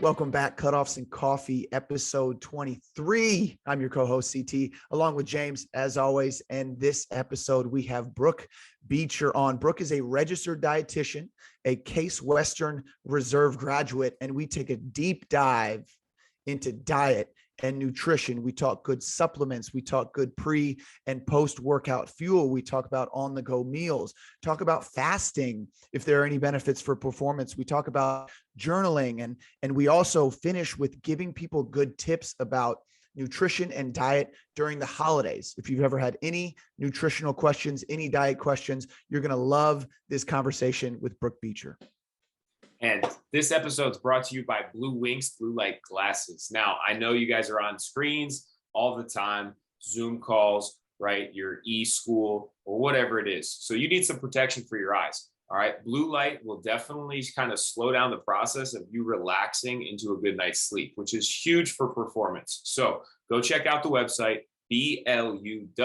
Welcome back, Cutoffs and Coffee, episode 23. I'm your co-host, CT, along with James, as always. And this episode, we have Brooke Beecher on. Brooke is a registered dietitian, a Case Western Reserve graduate, and we take a deep dive into diet and nutrition. We talk good supplements. We talk good pre and post workout fuel. We talk about on the go meals, talk about fasting, if there are any benefits for performance. We talk about journaling, and we also finish with giving people good tips about nutrition and diet during the holidays. If you've ever had any nutritional questions, any diet questions, you're going to love this conversation with Brooke Beecher. And this episode is brought to you by Bluwinx blue light glasses. Now, I know you guys are on screens all the time, Zoom calls, right? Your e-school or whatever it is. So you need some protection for your eyes. All right. Blue light will definitely kind of slow down the process of you relaxing into a good night's sleep, which is huge for performance. So go check out the website, Bluwinx.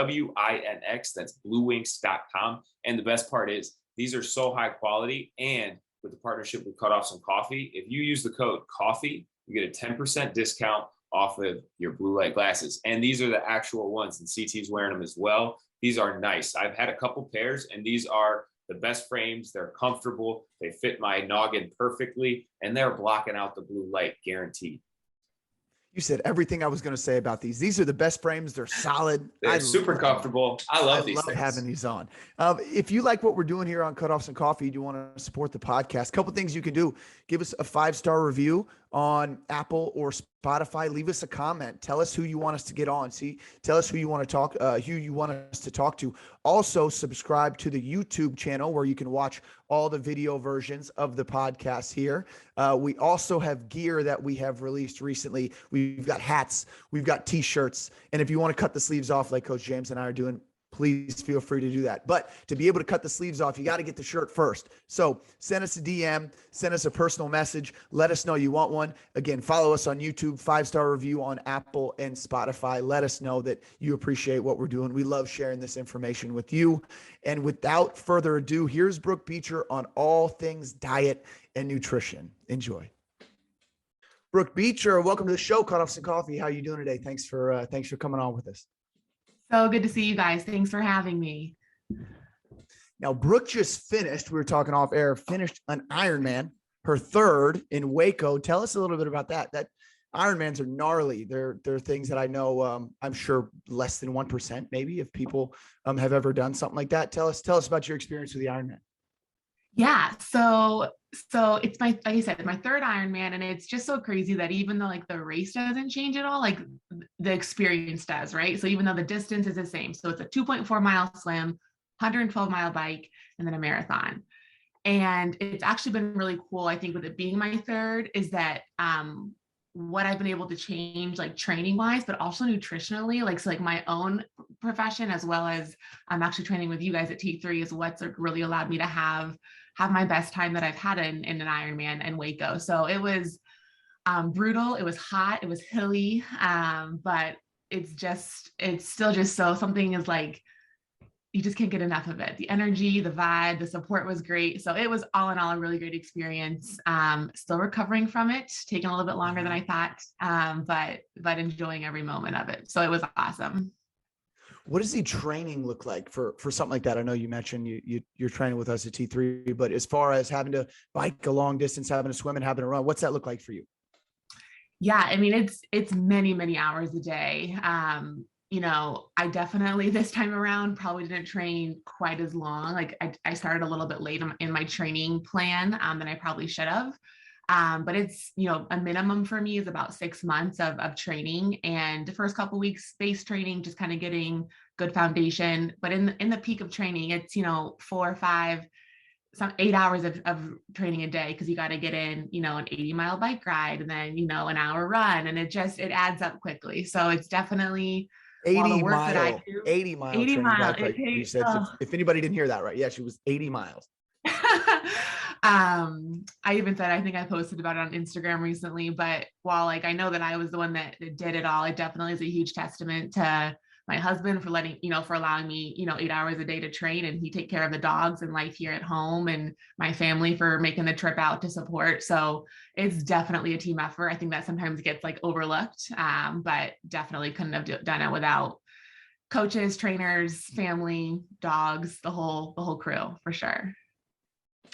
That's bluwinx.com. And the best part is these are so high quality, and with the partnership with Cutoffs and Coffee, if you use the code COFFEE, you get a 10% discount off of your blue light glasses. And these are the actual ones, and CT's wearing them as well. These are nice. I've had a couple pairs, and these are the best frames. They're comfortable. They fit my noggin perfectly, and they're blocking out the blue light, guaranteed. You said everything I was going to say about these. These are the best frames. They're solid. They're super comfortable. I love these things. Having these on. If you like what we're doing here on Cutoffs and Coffee, you want to support the podcast, a couple things you can do. Give us a 5-star review on Apple or Spotify. Leave us a comment. Tell us who you want us to get on. Tell us who you want to talk, who you want us to talk to. Also, subscribe to the YouTube channel where you can watch all the video versions of the podcast here. We also have gear that we have released recently. We've got hats, we've got t-shirts. And if you want to cut the sleeves off like Coach James and I are doing, please feel free to do that. But to be able to cut the sleeves off, you got to get the shirt first. So send us a DM, send us a personal message. Let us know you want one. Again, follow us on YouTube, 5-star review on Apple and Spotify. Let us know that you appreciate what we're doing. We love sharing this information with you. And without further ado, here's Brooke Beecher on all things diet and nutrition. Enjoy. Brooke Beecher, welcome to the show, Cutoffs and Coffee. How are you doing today? Thanks for coming on with us. So good to see you guys. Thanks for having me. Now, Brooke just finished, we were talking off air, finished an Ironman, her third in Waco. Tell us a little bit about that. That Ironmans are gnarly. They're things that I know, I'm sure less than 1%, maybe, if people have ever done something like that. Tell us about your experience with the Ironman. Yeah. So it's like I said, my third Ironman, and it's just so crazy that even though like the race doesn't change at all, like the experience does, right? So even though the distance is the same, so it's a 2.4 mile swim, 112-mile bike, and then a marathon. And it's actually been really cool. I think with it being my third is that, what I've been able to change, like training wise, but also nutritionally, like my own profession, as well as I'm actually training with you guys at T3, is what's like really allowed me to have my best time that I've had in an Ironman in Waco. So it was brutal. It was hot. It was hilly. But it's still just so something is like, you just can't get enough of it. The energy, the vibe, the support was great. So it was all in all a really great experience. Still recovering from it, taking a little bit longer than I thought, but enjoying every moment of it. So it was awesome. What does the training look like for something like that? I know you mentioned you're training with us at T3, but as far as having to bike a long distance, having to swim and having to run, what's that look like for you? Yeah, I mean, it's many, many hours a day. I definitely this time around probably didn't train quite as long. Like I started a little bit late in my training plan than I probably should have. But it's, a minimum for me is about 6 months of training, and the first couple of weeks base training, just kind of getting good foundation. But in the peak of training, it's, 4 or 5, 8 hours of training a day, because you got to get in, an 80-mile bike ride and then, an hour run, and it adds up quickly. So it's definitely 80 mile bike ride. You said, if anybody didn't hear that right. Yeah, she was 80 miles. I even said, I think I posted about it on Instagram recently, but while I know that I was the one that did it all, it definitely is a huge testament to my husband for letting, for allowing me, 8 hours a day to train, and he take care of the dogs and life here at home, and my family for making the trip out to support. So it's definitely a team effort. I think that sometimes gets like overlooked, but definitely couldn't have done it without coaches, trainers, family, dogs, the whole crew, for sure.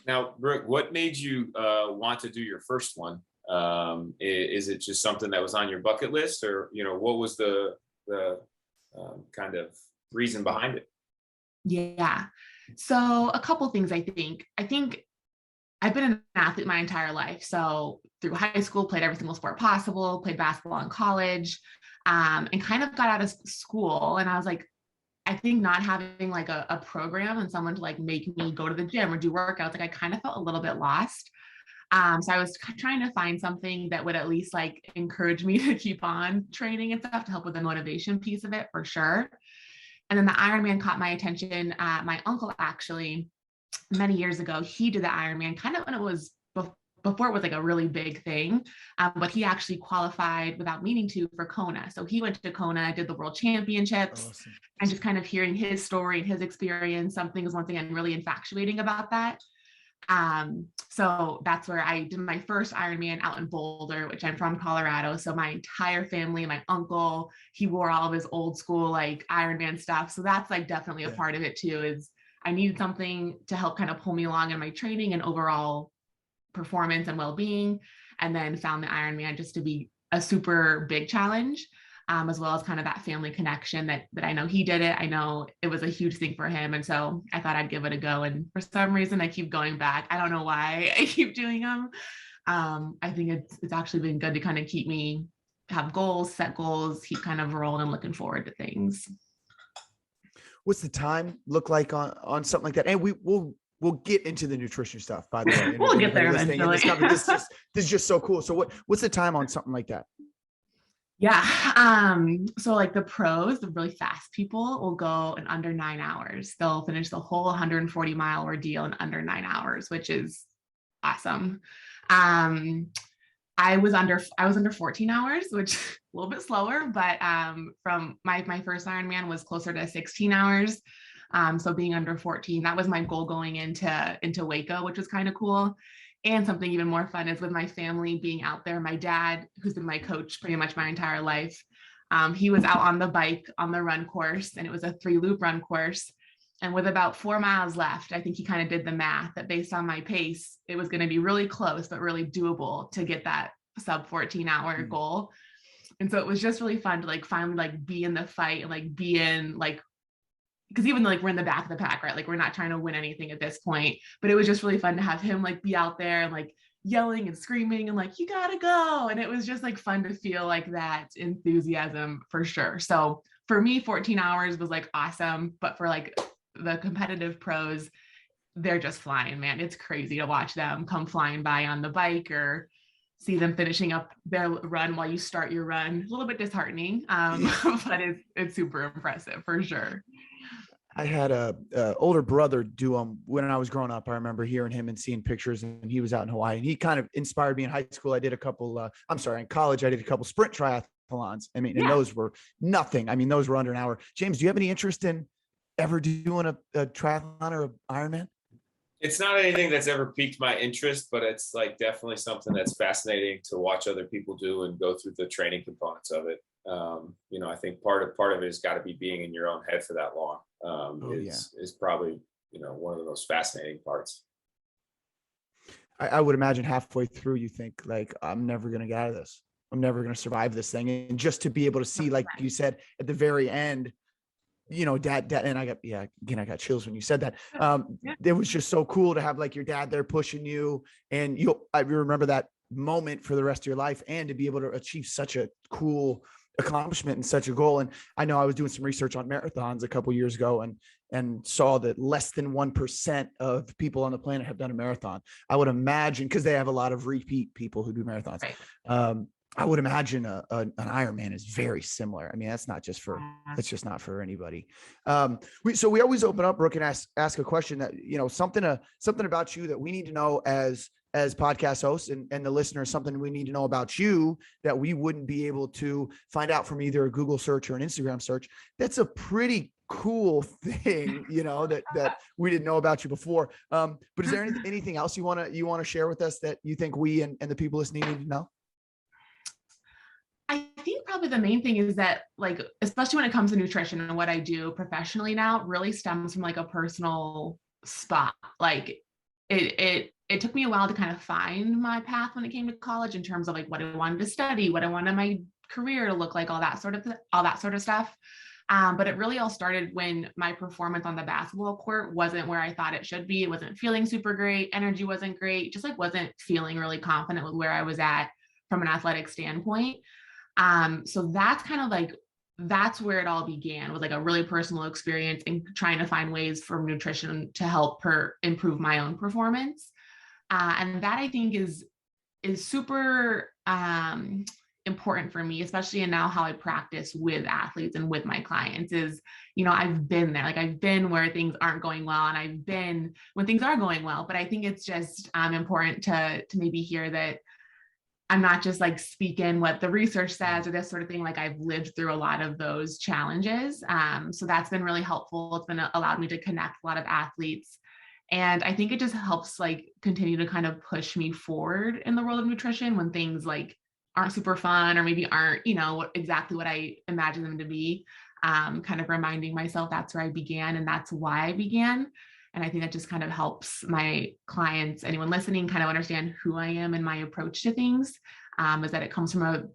Now, Brooke, what made you want to do your first one? Is it just something that was on your bucket list, or what was the kind of reason behind it? Yeah. So a couple things. I think I've been an athlete my entire life. So through high school, played every single sport possible, played basketball in college, and kind of got out of school. And I was like, I think not having like a program and someone to like make me go to the gym or do workouts, like I kind of felt a little bit lost. So I was trying to find something that would at least like encourage me to keep on training and stuff to help with the motivation piece of it, for sure. And then the Ironman caught my attention. My uncle, actually, many years ago, he did the Ironman kind of when it was before it was like a really big thing, but he actually qualified without meaning to for Kona. So he went to Kona, did the world championships. Awesome. And just kind of hearing his story and his experience, something is once again really infatuating about that. So that's where I did my first Ironman out in Boulder, which I'm from Colorado. So my entire family, my uncle, he wore all of his old school like Ironman stuff. So that's like definitely a part of it too, is I needed something to help kind of pull me along in my training and overall performance and well-being, and then found the Ironman just to be a super big challenge, as well as kind of that family connection that I know he did it. I know it was a huge thing for him. And so I thought I'd give it a go. And for some reason, I keep going back. I don't know why I keep doing them. I think it's actually been good to kind of keep me have goals, set goals, keep kind of rolling and looking forward to things. What's the time look like on something like that? And we'll get into the nutrition stuff, by the way. We'll get there eventually. This is just so cool. So what's the time on something like that? Yeah. So like the pros, the really fast people will go in under 9 hours. They'll finish the whole 140-mile ordeal in under 9 hours, which is awesome. I was under 14 hours, which a little bit slower, but from my first Ironman was closer to 16 hours. So being under 14, that was my goal going into Waco, which was kind of cool. And something even more fun is with my family being out there. My dad, who's been my coach pretty much my entire life, he was out on the bike on the run course, and it was a 3-loop run course. And with about 4 miles left, I think he kind of did the math that based on my pace, it was going to be really close, but really doable to get that sub 14-hour goal. And so it was just really fun to like finally like be in the fight and like be in like, because even though like we're in the back of the pack, right? Like we're not trying to win anything at this point, but it was just really fun to have him like be out there and like yelling and screaming and like, you gotta go. And it was just like fun to feel like that enthusiasm for sure. So for me, 14 hours was like awesome, but for like the competitive pros, they're just flying, man. It's crazy to watch them come flying by on the bike or see them finishing up their run while you start your run. A little bit disheartening, but it's super impressive for sure. I had a older brother do them when I was growing up. I remember hearing him and seeing pictures, and he was out in Hawaii, and he kind of inspired me in high school. I did a couple, in college, I did a couple sprint triathlons. I mean, and those were nothing. I mean, those were under an hour. James, do you have any interest in ever doing a triathlon or an Ironman? It's not anything that's ever piqued my interest, but it's like definitely something that's fascinating to watch other people do and go through the training components of it. I think part of it has got to be being in your own head for that long. Is probably, one of the most fascinating parts. I would imagine halfway through you think like, I'm never going to get out of this. I'm never going to survive this thing. And just to be able to see, like you said, at the very end, dad, and I got chills when you said that. It was just so cool to have like your dad there pushing you, and I remember that moment for the rest of your life, and to be able to achieve such a cool accomplishment and such a goal. And I know I was doing some research on marathons a couple of years ago and saw that less than 1% of people on the planet have done a marathon. I would imagine, because they have a lot of repeat people who do marathons. Right. I would imagine an Ironman is very similar. I mean, that's just not for anybody. We always open up, Brooke, and ask a question that, something about you that we need to know as as podcast hosts and the listeners something we need to know about you that we wouldn't be able to find out from either a Google search or an Instagram search, that's a pretty cool thing, that we didn't know about you before. But is there anything else you want to share with us that you think we and the people listening need to know? I think probably the main thing is that, like, especially when it comes to nutrition and what I do professionally now, really stems from like a personal spot. Like it took me a while to kind of find my path when it came to college in terms of like what I wanted to study, what I wanted my career to look like, all that sort of stuff. But it really all started when my performance on the basketball court wasn't where I thought it should be. It wasn't feeling super great. Energy wasn't great. Just like wasn't feeling really confident with where I was at from an athletic standpoint. So that's kind of like, that's where it all began, with like a really personal experience and trying to find ways for nutrition to help improve my own performance. And that I think is super important for me, especially in now how I practice with athletes and with my clients is, I've been there, like I've been where things aren't going well, and I've been when things are going well. But I think it's just important to maybe hear that I'm not just like speaking what the research says or this sort of thing. Like I've lived through a lot of those challenges. So that's been really helpful. It's been allowed me to connect a lot of athletes. And I think it just helps like continue to kind of push me forward in the world of nutrition when things like aren't super fun or maybe aren't, exactly what I imagine them to be. Kind of reminding myself that's where I began and that's why I began. And I think that just kind of helps my clients, anyone listening, kind of understand who I am and my approach to things, is that it comes from a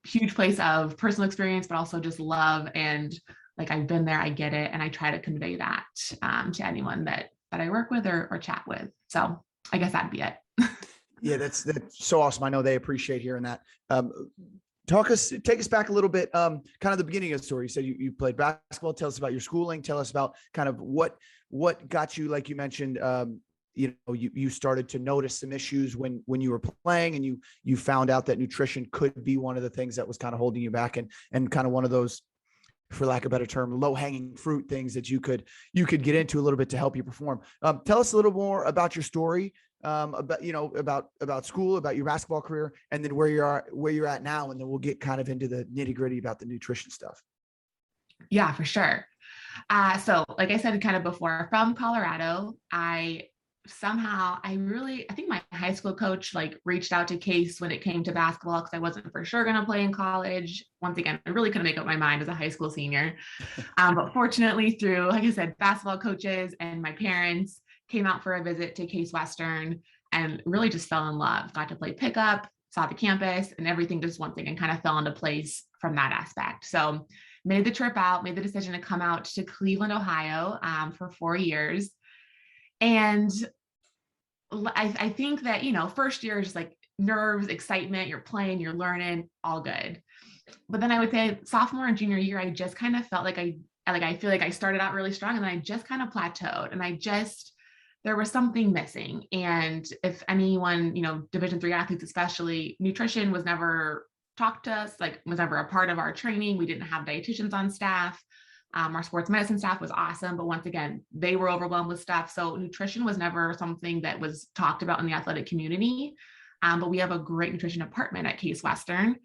huge place of personal experience, but also just love. And like, I've been there, I get it. And I try to convey that to anyone that I work with or chat with. So I guess that'd be it. Yeah, that's so awesome. I know they appreciate hearing that. Take us back a little bit, kind of the beginning of the story. You said you played basketball. Tell us about your schooling. Tell us about kind of what got you, like you mentioned, you started to notice some issues when you were playing, and you found out that nutrition could be one of the things that was kind of holding you back, and kind of one of those, for lack of a better term, low hanging fruit things that you could get into a little bit to help you perform. Tell us a little more about your story, about school, about your basketball career, and then where you're at now. And then we'll get kind of into the nitty gritty about the nutrition stuff. Yeah, for sure. So like I said, kind of before, from Colorado, I think my high school coach like reached out to Case when it came to basketball, because I wasn't for sure going to play in college. Once again, I really couldn't make up my mind as a high school senior. But fortunately, through, like I said, basketball coaches and my parents, came out for a visit to Case Western and really just fell in love. Got to play pickup, saw the campus, and everything just once again kind of fell into place from that aspect. So made the trip out, made the decision to come out to Cleveland, Ohio, for 4 years. And I think that, first year is just like nerves, excitement, you're playing, you're learning, all good. But then I would say sophomore and junior year, I just kind of felt like I feel like I started out really strong and then I just kind of plateaued, and there was something missing. And if anyone, Division III athletes, especially, nutrition was never taught to us, like was never a part of our training. We didn't have dietitians on staff. Our sports medicine staff was awesome, but once again, they were overwhelmed with stuff. So nutrition was never something that was talked about in the athletic community. But we have a great nutrition department at Case Western.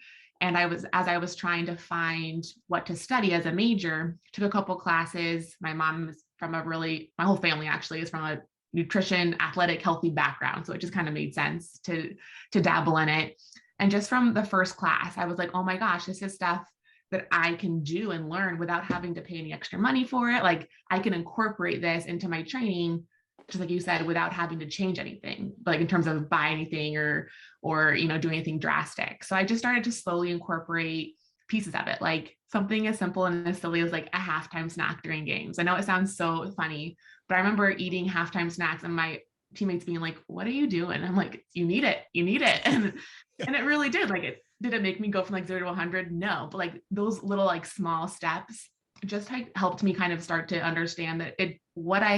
And as I was trying to find what to study as a major, took a couple classes. My mom is my whole family actually is from a nutrition, athletic, healthy background. So it just kind of made sense to dabble in it. And just from the first class, I was like, oh my gosh, this is stuff that I can do and learn without having to pay any extra money for it. Like I can incorporate this into my training, just like you said, without having to change anything, like in terms of buy anything or do anything drastic. So I just started to slowly incorporate pieces of it, like something as simple and as silly as like a halftime snack during games. I know it sounds so funny, but I remember eating halftime snacks and my teammates being like, what are you doing? I'm like, you need it. And it really did. Like, did it make me go from like 0 to 100? No, but like those little like small steps just helped me kind of start to understand that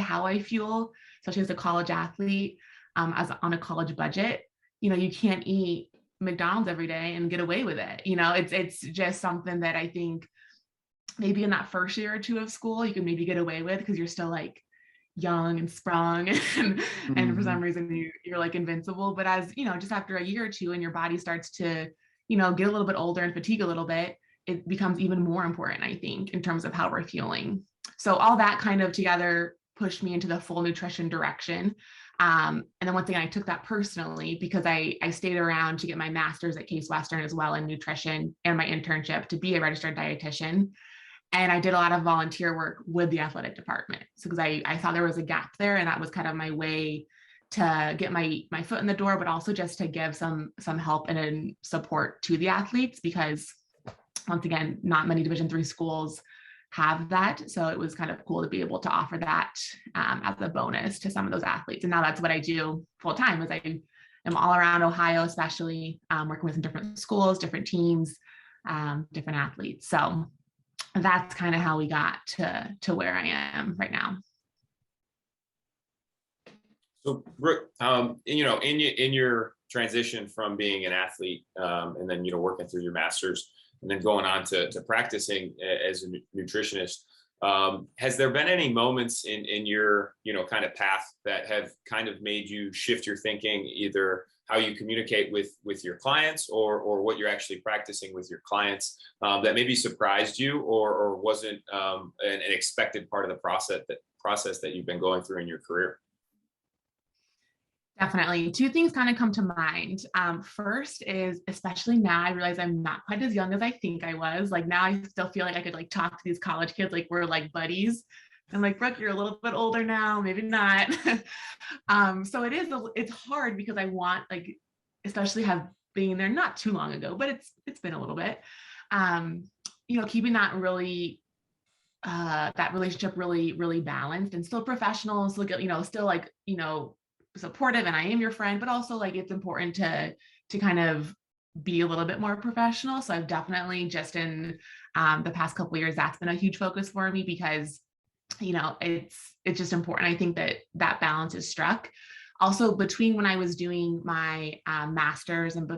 how I fuel, especially as a college athlete, as on a college budget, you can't eat McDonald's every day and get away with it. It's just something that I think maybe in that first year or two of school, you can maybe get away with because you're still like young and sprung and for some Mhm. reason you're like invincible. But as you know, just after a year or two and your body starts to, get a little bit older and fatigue a little bit, it becomes even more important, I think, in terms of how we're fueling. So all that kind of together pushed me into the full nutrition direction. And then once again, I took that personally because I stayed around to get my master's at Case Western as well in nutrition and my internship to be a registered dietitian. And I did a lot of volunteer work with the athletic department. So because I saw there was a gap there, and that was kind of my way to get my foot in the door, but also just to give some help and support to the athletes, because once again, not many Division III schools have that. So it was kind of cool to be able to offer that as a bonus to some of those athletes. And now that's what I do full time, is I am all around Ohio, especially working with some different schools, different teams, different athletes. So that's kind of how we got to where I am right now. So, Brooke, in your transition from being an athlete and then, working through your master's and then going on to practicing as a nutritionist, has there been any moments in your, kind of path that have kind of made you shift your thinking, either how you communicate with your clients or what you're actually practicing with your clients, that maybe surprised you or wasn't an expected part of the process that you've been going through in your career? Definitely. Two things kind of come to mind. First is, especially now, I realize I'm not quite as young as I think I was. Like now I still feel like I could like talk to these college kids like we're like buddies. I'm like, Brooke, you're a little bit older now, maybe not. So it's hard because I want, like, especially have been there not too long ago, but it's been a little bit. Keeping that really that relationship really, really balanced and still professional. So still like, supportive, and I am your friend, but also like it's important to kind of be a little bit more professional. So I've definitely just in the past couple of years, that's been a huge focus for me because it's just important. I think that balance is struck. Also, between when I was doing my master's and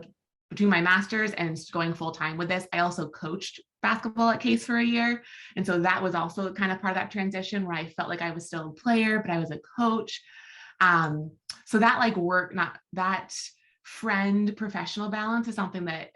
between my master's and going full time with this, I also coached basketball at Case for a year. And so that was also kind of part of that transition where I felt like I was still a player, but I was a coach. So that like work, not that friend professional balance is something that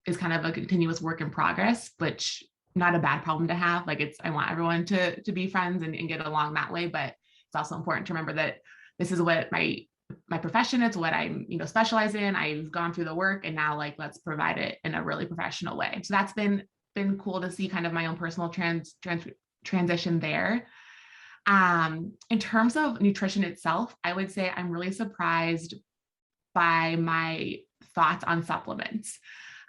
is kind of a continuous work in progress, which not a bad problem to have. Like I want everyone to be friends and get along that way, but it's also important to remember that this is what my profession is, what I'm, specialize in. I've gone through the work and now like, let's provide it in a really professional way. So that's been cool to see kind of my own personal transition there. In terms of nutrition itself, I would say I'm really surprised by my thoughts on supplements.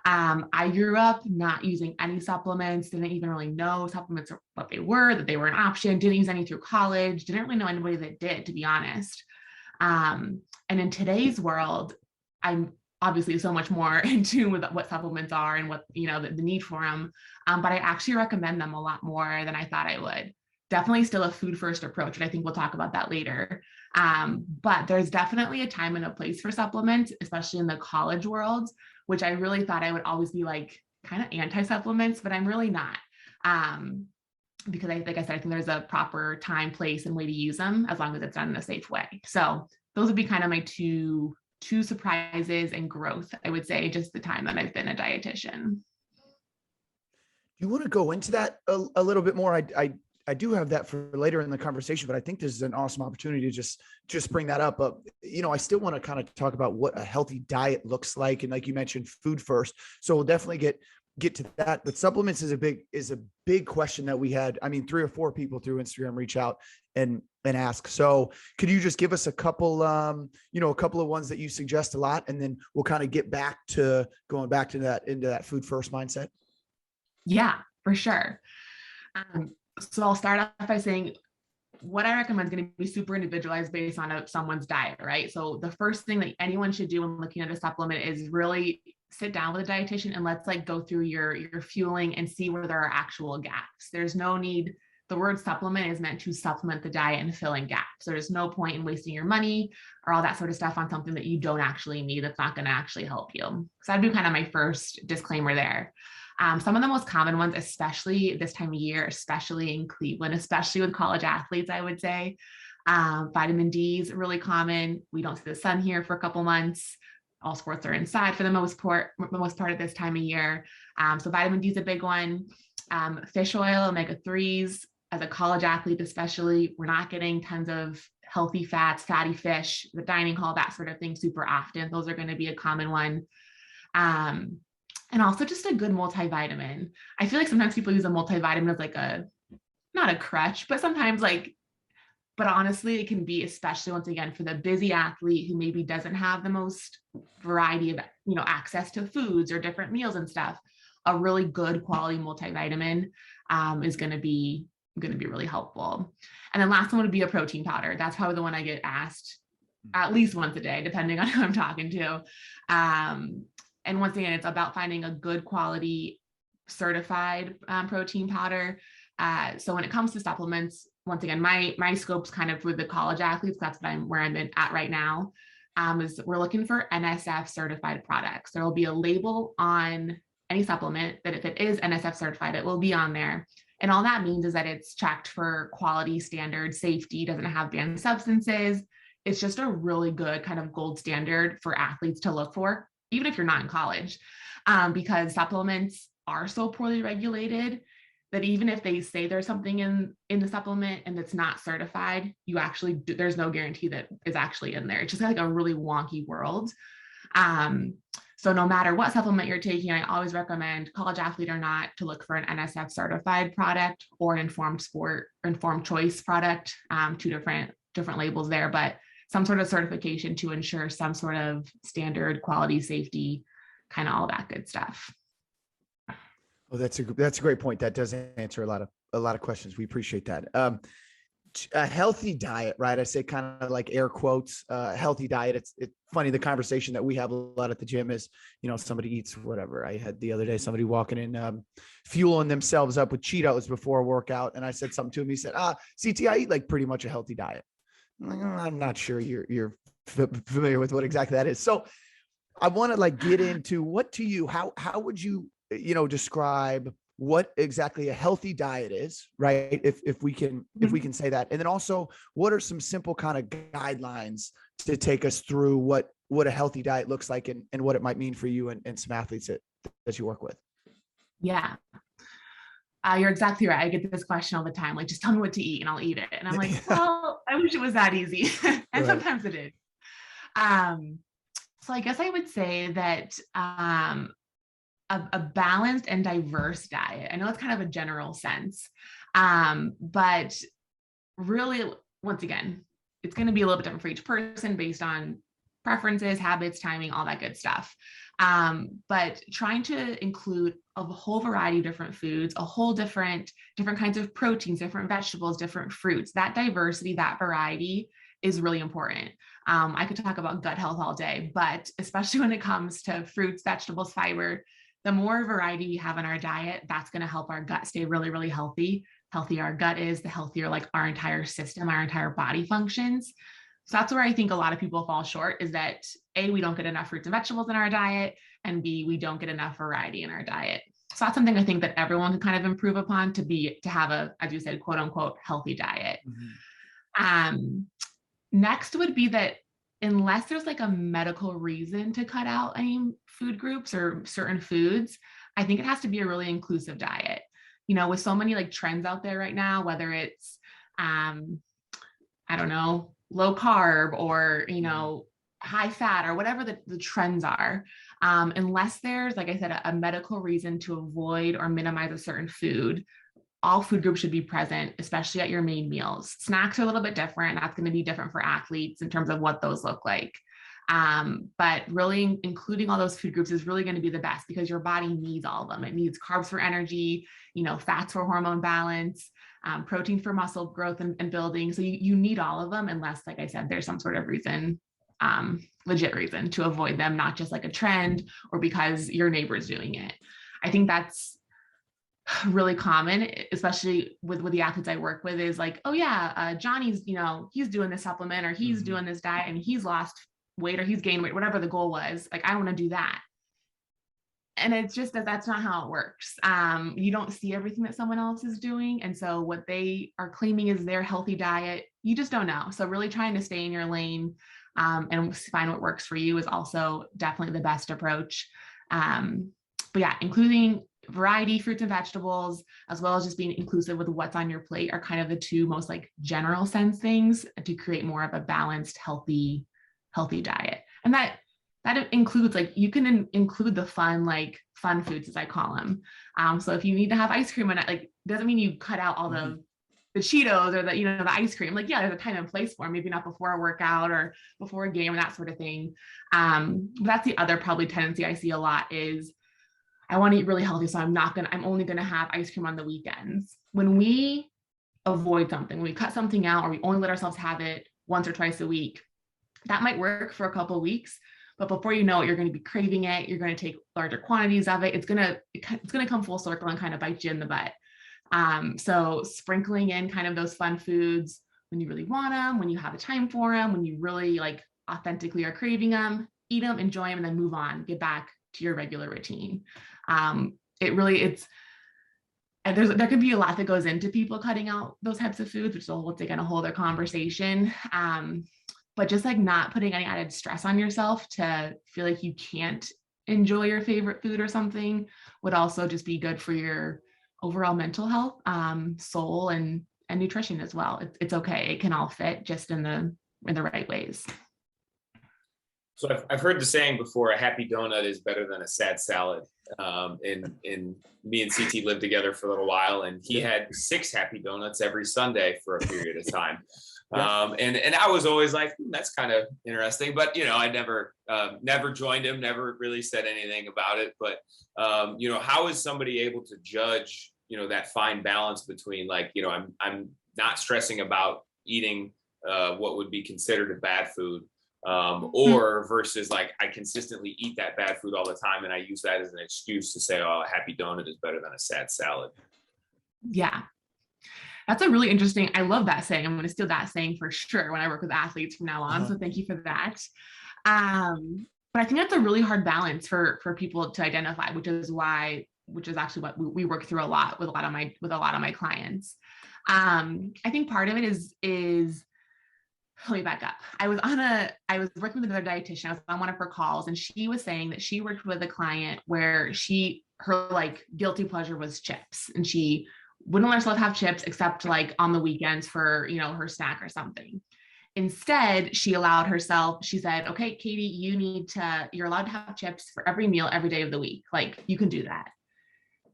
I grew up not using any supplements, didn't even really know supplements or what they were, that they were an option, didn't use any through college, didn't really know anybody that did, to be honest. And in today's world, I'm obviously so much more in tune with what supplements are and what, the need for them. But I actually recommend them a lot more than I thought I would. Definitely still a food first approach, and I think we'll talk about that later. But there's definitely a time and a place for supplements, especially in the college world, which I really thought I would always be like kind of anti-supplements, but I'm really not. Because like I said, I think there's a proper time, place, and way to use them as long as it's done in a safe way. So those would be kind of my two surprises and growth, I would say, just the time that I've been a dietitian. Do you want to go into that a little bit more? I do have that for later in the conversation, but I think this is an awesome opportunity to just bring that up. I still want to kind of talk about what a healthy diet looks like. And like you mentioned, food first. So we'll definitely get to that, but supplements is a big question that we had. I mean, 3 or 4 people through Instagram reach out and ask. So could you just give us a couple of ones that you suggest a lot, and then we'll kind of get back to going back to that, into that food first mindset? Yeah, for sure. So I'll start off by saying what I recommend is going to be super individualized based on someone's diet, right? So the first thing that anyone should do when looking at a supplement is really sit down with a dietitian and let's like go through your fueling and see where there are actual gaps. There's no need. The word supplement is meant to supplement the diet and fill in gaps. There's no point in wasting your money or all that sort of stuff on something that you don't actually need, that's not going to actually help you. So that'd be kind of my first disclaimer there. Some of the most common ones, especially this time of year, especially in Cleveland, especially with college athletes, I would say, vitamin D is really common. We don't see the sun here for a couple months. All sports are inside for the most part at this time of year. So vitamin D is a big one. Fish oil, omega-3s, as a college athlete especially, we're not getting tons of healthy fats, fatty fish, the dining hall, that sort of thing super often. Those are going to be a common one. And also just a good multivitamin. I feel like sometimes people use a multivitamin as like not a crutch, but sometimes but honestly, it can be, especially once again, for the busy athlete who maybe doesn't have the most variety of, access to foods or different meals and stuff. A really good quality multivitamin is going to be really helpful. And then last one would be a protein powder. That's probably the one I get asked at least once a day, depending on who I'm talking to. And once again, it's about finding a good quality certified protein powder. So when it comes to supplements, once again, my scope's kind of with the college athletes. That's where I'm at right now. Is we're looking for NSF certified products. There will be a label on any supplement that if it is NSF certified, it will be on there. And all that means is that it's checked for quality standards, safety, doesn't have banned substances. It's just a really good kind of gold standard for athletes to look for, even if you're not in college, because supplements are so poorly regulated that even if they say there's something in the supplement and it's not certified, there's no guarantee that is actually in there. It's just like a really wonky world. So no matter what supplement you're taking, I always recommend, college athlete or not, to look for an NSF certified product or an informed choice product. Two different labels there, but some sort of certification to ensure some sort of standard, quality, safety, kind of all that good stuff. Oh, that's a great point. That does answer a lot of questions. We appreciate that. A healthy diet, right? I say kind of like air quotes, healthy diet. It's funny. The conversation that we have a lot at the gym is, somebody eats whatever. I had the other day, somebody walking in, fueling themselves up with Cheetos before a workout. And I said something to him. He said, CT, I eat like pretty much a healthy diet. I'm like, I'm not sure you're familiar with what exactly that is. So I want to get into what to you, how would you, describe what exactly a healthy diet is, right? If we can say that. And then also, what are some simple kind of guidelines to take us through what a healthy diet looks like and what it might mean for you and some athletes that you work with? Yeah. You're exactly right. I get this question all the time. Just tell me what to eat and I'll eat it. And I'm like, well, I wish it was that easy. And right. Sometimes it is. So I guess I would say that a balanced and diverse diet. I know it's kind of a general sense, but really, once again, it's going to be a little bit different for each person based on preferences, habits, timing, all that good stuff. But trying to include a whole variety of different foods, a whole different kinds of proteins, different vegetables, different fruits, that diversity, that variety is really important. I could talk about gut health all day, but especially when it comes to fruits, vegetables, fiber, the more variety we have in our diet, that's going to help our gut stay really, really healthy. Healthier our gut is, the healthier our entire system, our entire body functions. So that's where I think a lot of people fall short, is that A, we don't get enough fruits and vegetables in our diet, and B, we don't get enough variety in our diet. So that's something I think that everyone can kind of improve upon to have a, as you said, quote unquote, healthy diet. Mm-hmm. Next would be that unless there's a medical reason to cut out any food groups or certain foods, I think it has to be a really inclusive diet. With so many trends out there right now, whether it's, I don't know, low carb or, high fat or whatever the trends are, unless there's, like I said, a medical reason to avoid or minimize a certain food, all food groups should be present, especially at your main meals. Snacks are a little bit different. That's going to be different for athletes in terms of what those look like. But really including all those food groups is really going to be the best, because your body needs all of them. It needs carbs for energy, fats for hormone balance, protein for muscle growth and building. So you need all of them, unless, like I said, there's some sort of reason, legit reason to avoid them, not just a trend or because your neighbor's doing it. I think that's really common, especially with the athletes I work with, is oh yeah, Johnny's, he's doing this supplement or he's doing this diet and he's lost weight or he's gained weight, whatever the goal was. I want to do that. And it's just that's not how it works. You don't see everything that someone else is doing. And so what they are claiming is their healthy diet, you just don't know. So really trying to stay in your lane and find what works for you is also definitely the best approach. But yeah, including variety, fruits and vegetables, as well as just being inclusive with what's on your plate are kind of the two most like general sense things to create more of a balanced, healthy diet. And that includes like, you can include the fun foods, as I call them. So if you need to have ice cream, and like, doesn't mean you cut out all the Cheetos or the ice cream. Like, yeah, there's a time and place for them, maybe not before a workout or before a game or that sort of thing. But that's the other probably tendency I see a lot is I want to eat really healthy. So I'm only going to have ice cream on the weekends. When we avoid something, when we cut something out, or we only let ourselves have it once or twice a week, that might work for a couple of weeks. But before you know it, you're going to be craving it. You're going to take larger quantities of it. It's going to come full circle and kind of bite you in the butt. So sprinkling in kind of those fun foods when you really want them, when you have the time for them, when you really like authentically are craving them, eat them, enjoy them, and then move on, get back to your regular routine. There could be a lot that goes into people cutting out those types of foods, which is a whole other conversation. But just like not putting any added stress on yourself to feel like you can't enjoy your favorite food or something would also just be good for your overall mental health, soul, and nutrition as well. It's okay. It can all fit just in the right ways. So I've heard the saying before, a happy donut is better than a sad salad. And me and CT lived together for a little while, and he had 6 happy donuts every Sunday for a period of time. And I was always like, that's kind of interesting, but I never joined him, never really said anything about it. But how is somebody able to judge that fine balance between like, I'm not stressing about eating what would be considered a bad food, or versus like I consistently eat that bad food all the time, and I use that as an excuse to say, oh, a happy donut is better than a sad salad. Yeah. That's a really interesting, I love that saying. I'm going to steal that saying for sure when I work with athletes from now on. So thank you for that. But I think that's a really hard balance for people to identify, which is actually what we work through a lot with a lot of my clients. I think part of it is let me back up. I was working with another dietitian. I was on one of her calls, and she was saying that she worked with a client where her like guilty pleasure was chips, and she wouldn't let herself have chips except like on the weekends for, her snack or something. Instead, she said, okay, Katie, you're allowed to have chips for every meal, every day of the week. Like, you can do that.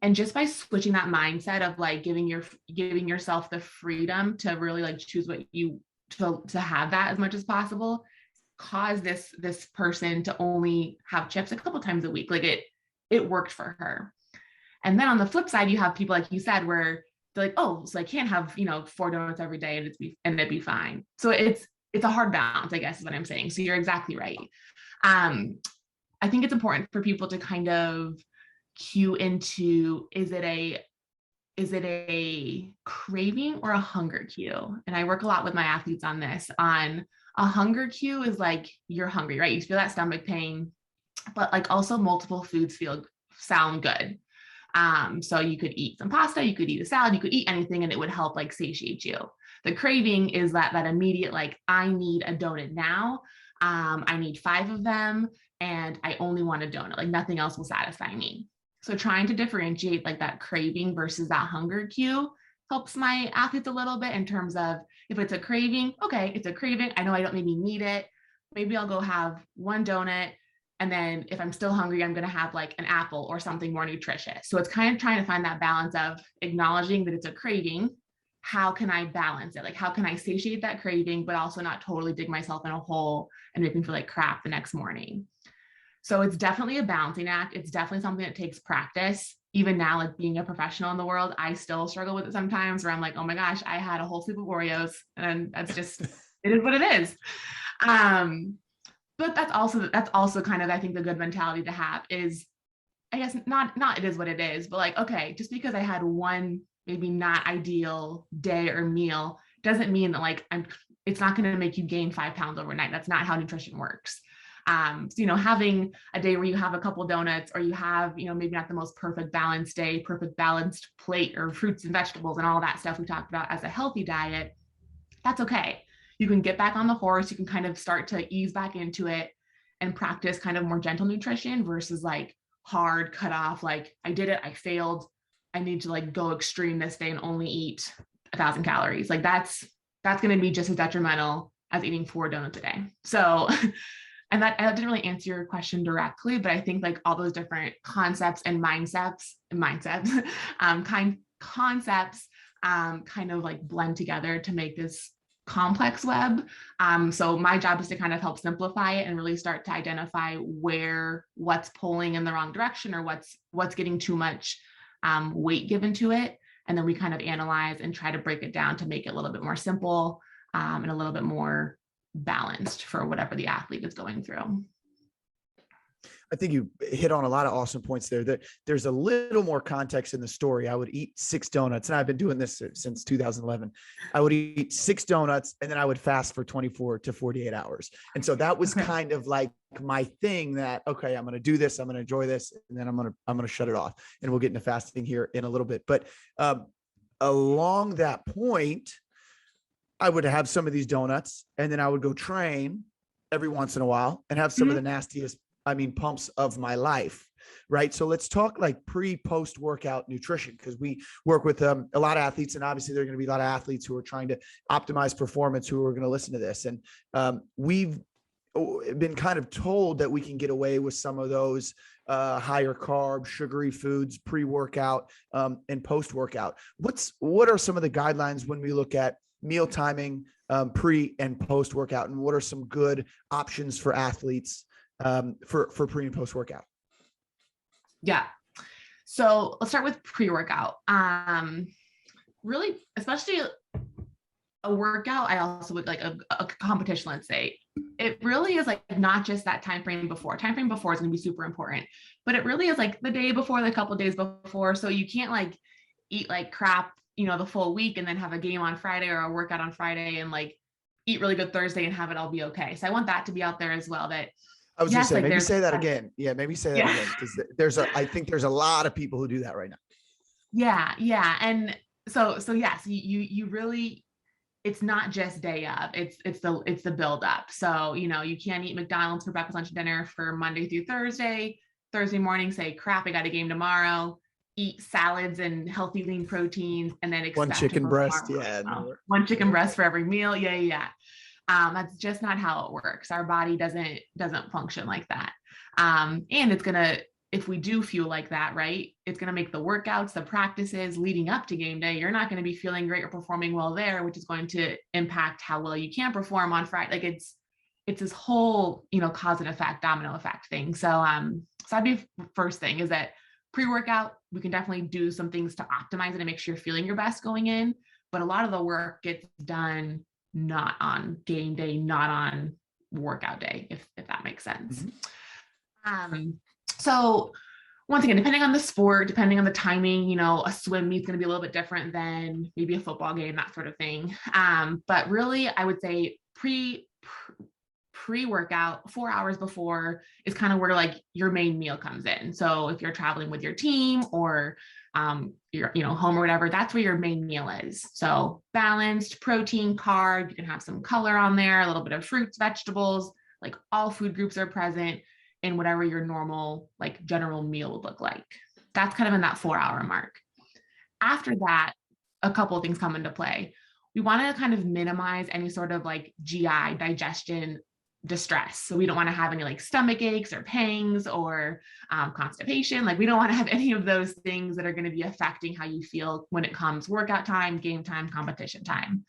And just by switching that mindset of like giving yourself the freedom to really like choose what to have that as much as possible, caused this person to only have chips a couple times a week. Like it worked for her. And then on the flip side, you have people like you said, where they're like, oh, so I can't have 4 donuts every day and it'd be fine. So it's a hard balance, I guess is what I'm saying. So you're exactly right. I think it's important for people to kind of cue into, is it a craving or a hunger cue? And I work a lot with my athletes on this. On a hunger cue is like, you're hungry, right? You feel that stomach pain, but like also multiple foods sound good. So you could eat some pasta, you could eat a salad, you could eat anything, and it would help like satiate you. The craving is that immediate, like, I need a donut now. I need 5 of them, and I only want a donut. Like, nothing else will satisfy me. So trying to differentiate like that craving versus that hunger cue helps my athletes a little bit in terms of, if it's a craving, okay, it's a craving. I know I don't maybe need it. Maybe I'll go have 1 donut. And then if I'm still hungry, I'm going to have like an apple or something more nutritious. So it's kind of trying to find that balance of acknowledging that it's a craving. How can I balance it? Like, how can I satiate that craving, but also not totally dig myself in a hole and make me feel like crap the next morning? So it's definitely a balancing act. It's definitely something that takes practice. Even now, like being a professional in the world, I still struggle with it sometimes, where I'm like, oh my gosh, I had a whole soup of Oreos, and that's just, it is what it is. But that's also kind of, I think, the good mentality to have is, I guess, not it is what it is, but like, okay, just because I had one maybe not ideal day or meal doesn't mean that like it's not going to make you gain 5 pounds overnight. That's not how nutrition works. So, having a day where you have a couple donuts, or you have, maybe not the most perfect balanced day, perfect balanced plate or fruits and vegetables and all that stuff we talked about as a healthy diet, that's okay. You can get back on the horse. You can kind of start to ease back into it and practice kind of more gentle nutrition versus like hard cut off. Like, I did it, I failed, I need to like go extreme this day and only eat 1,000 calories. Like that's going to be just as detrimental as eating 4 donuts a day. So, and that didn't really answer your question directly, but I think like all those different concepts and concepts kind of like blend together to make this complex web. So my job is to kind of help simplify it and really start to identify what's pulling in the wrong direction, or what's getting too much weight given to it. And then we kind of analyze and try to break it down to make it a little bit more simple and a little bit more balanced for whatever the athlete is going through. I think you hit on a lot of awesome points there. That there's a little more context in the story. I would eat 6 donuts, and I've been doing this since 2011. I would eat 6 donuts, and then I would fast for 24 to 48 hours. And so that was kind of like my thing, that, okay, I'm going to do this, I'm going to enjoy this, and then I'm going to shut it off. And we'll get into fasting here in a little bit. But along that point, I would have some of these donuts, and then I would go train every once in a while and have some of the nastiest, pumps of my life. Right. So let's talk like post workout nutrition, because we work with a lot of athletes, and obviously there are going to be a lot of athletes who are trying to optimize performance, who are going to listen to this. And we've been kind of told that we can get away with some of those higher carb, sugary foods, pre-workout and post-workout. What are some of the guidelines when we look at meal timing, pre and post-workout, and what are some good options for athletes for pre and post-workout? Yeah. So let's start with pre-workout. Really, especially a workout, I also would like a competition, let's say. It really is like not just that time frame before. Time frame before is going to be super important, but it really is like the day before, the couple of days before. So you can't like eat like crap, the full week and then have a game on Friday or a workout on Friday and like eat really good Thursday and have it all be okay. So I want that to be out there as well. That I was just saying, maybe say that again. Yeah, maybe say that again, because I think there's a lot of people who do that right now. Yeah. And so yes, you really, it's not just day of, it's the build up. So, you can't eat McDonald's for breakfast, lunch, and dinner for Monday through Thursday. Thursday morning, say, crap, I got a game tomorrow. Eat salads and healthy lean proteins, and then expect one chicken breast. One chicken breast for every meal. Yeah. That's just not how it works. Our body doesn't function like that. And it's gonna, if we do fuel like that, right, it's gonna make the workouts, the practices leading up to game day, you're not gonna be feeling great or performing well there, which is going to impact how well you can perform on Friday. Like it's this whole, cause and effect, domino effect thing. So that'd be first thing, is that pre-workout, we can definitely do some things to optimize it and make sure you're feeling your best going in. But a lot of the work gets than not on game day, not on workout day, if that makes sense. Mm-hmm. So once again, depending on the sport, depending on the timing, a swim meet's going to be a little bit different than maybe a football game, that sort of thing. But really, I would say pre-workout, 4 hours before is kind of where like your main meal comes in. So if you're traveling with your team or you're home or whatever, that's where your main meal is. So balanced protein, carb, you can have some color on there, a little bit of fruits, vegetables, like all food groups are present in whatever your normal like general meal would look like. That's kind of in that 4 hour mark. After that, a couple of things come into play. We want to kind of minimize any sort of like GI digestion distress. So we don't want to have any like stomach aches or pangs or constipation. Like we don't want to have any of those things that are going to be affecting how you feel when it comes workout time, game time, competition time.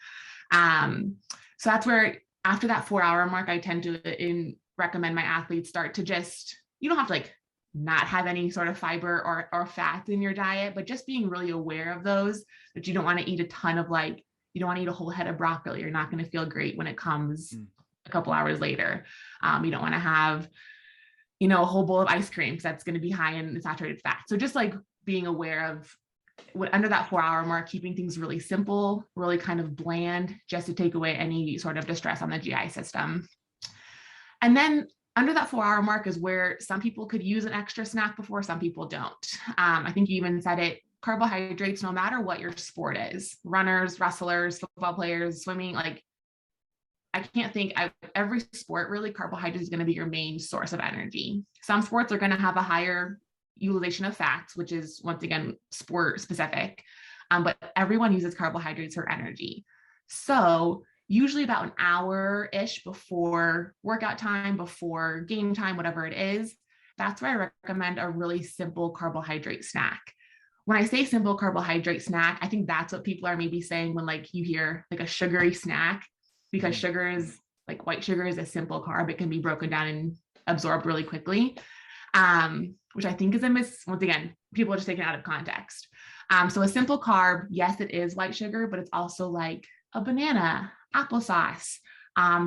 So that's where after that 4 hour mark, I tend to recommend my athletes start to just, you don't have to like not have any sort of fiber or fat in your diet, but just being really aware of those, that you don't want to eat a ton of like, you don't want to eat a whole head of broccoli. You're not going to feel great when it comes a couple hours later. You don't want to have, a whole bowl of ice cream, because that's going to be high in saturated fat. So just like being aware of what under that 4 hour mark, keeping things really simple, really kind of bland, just to take away any sort of distress on the GI system. And then under that 4-hour mark is where some people could use an extra snack before, some people don't. I think you even said it, carbohydrates, no matter what your sport is, runners, wrestlers, football players, swimming, like I can't think, every sport really, carbohydrates is going to be your main source of energy. Some sports are going to have a higher utilization of fats, which is once again, sport specific, but everyone uses carbohydrates for energy. So usually about an hour-ish before workout time, before game time, whatever it is, that's where I recommend a really simple carbohydrate snack. When I say simple carbohydrate snack, I think that's what people are maybe saying when like you hear like a sugary snack, because sugar is like white sugar is a simple carb. It can be broken down and absorbed really quickly, which I think is a once again, people are just taking it out of context. So a simple carb, yes, it is white sugar, but it's also like a banana, applesauce,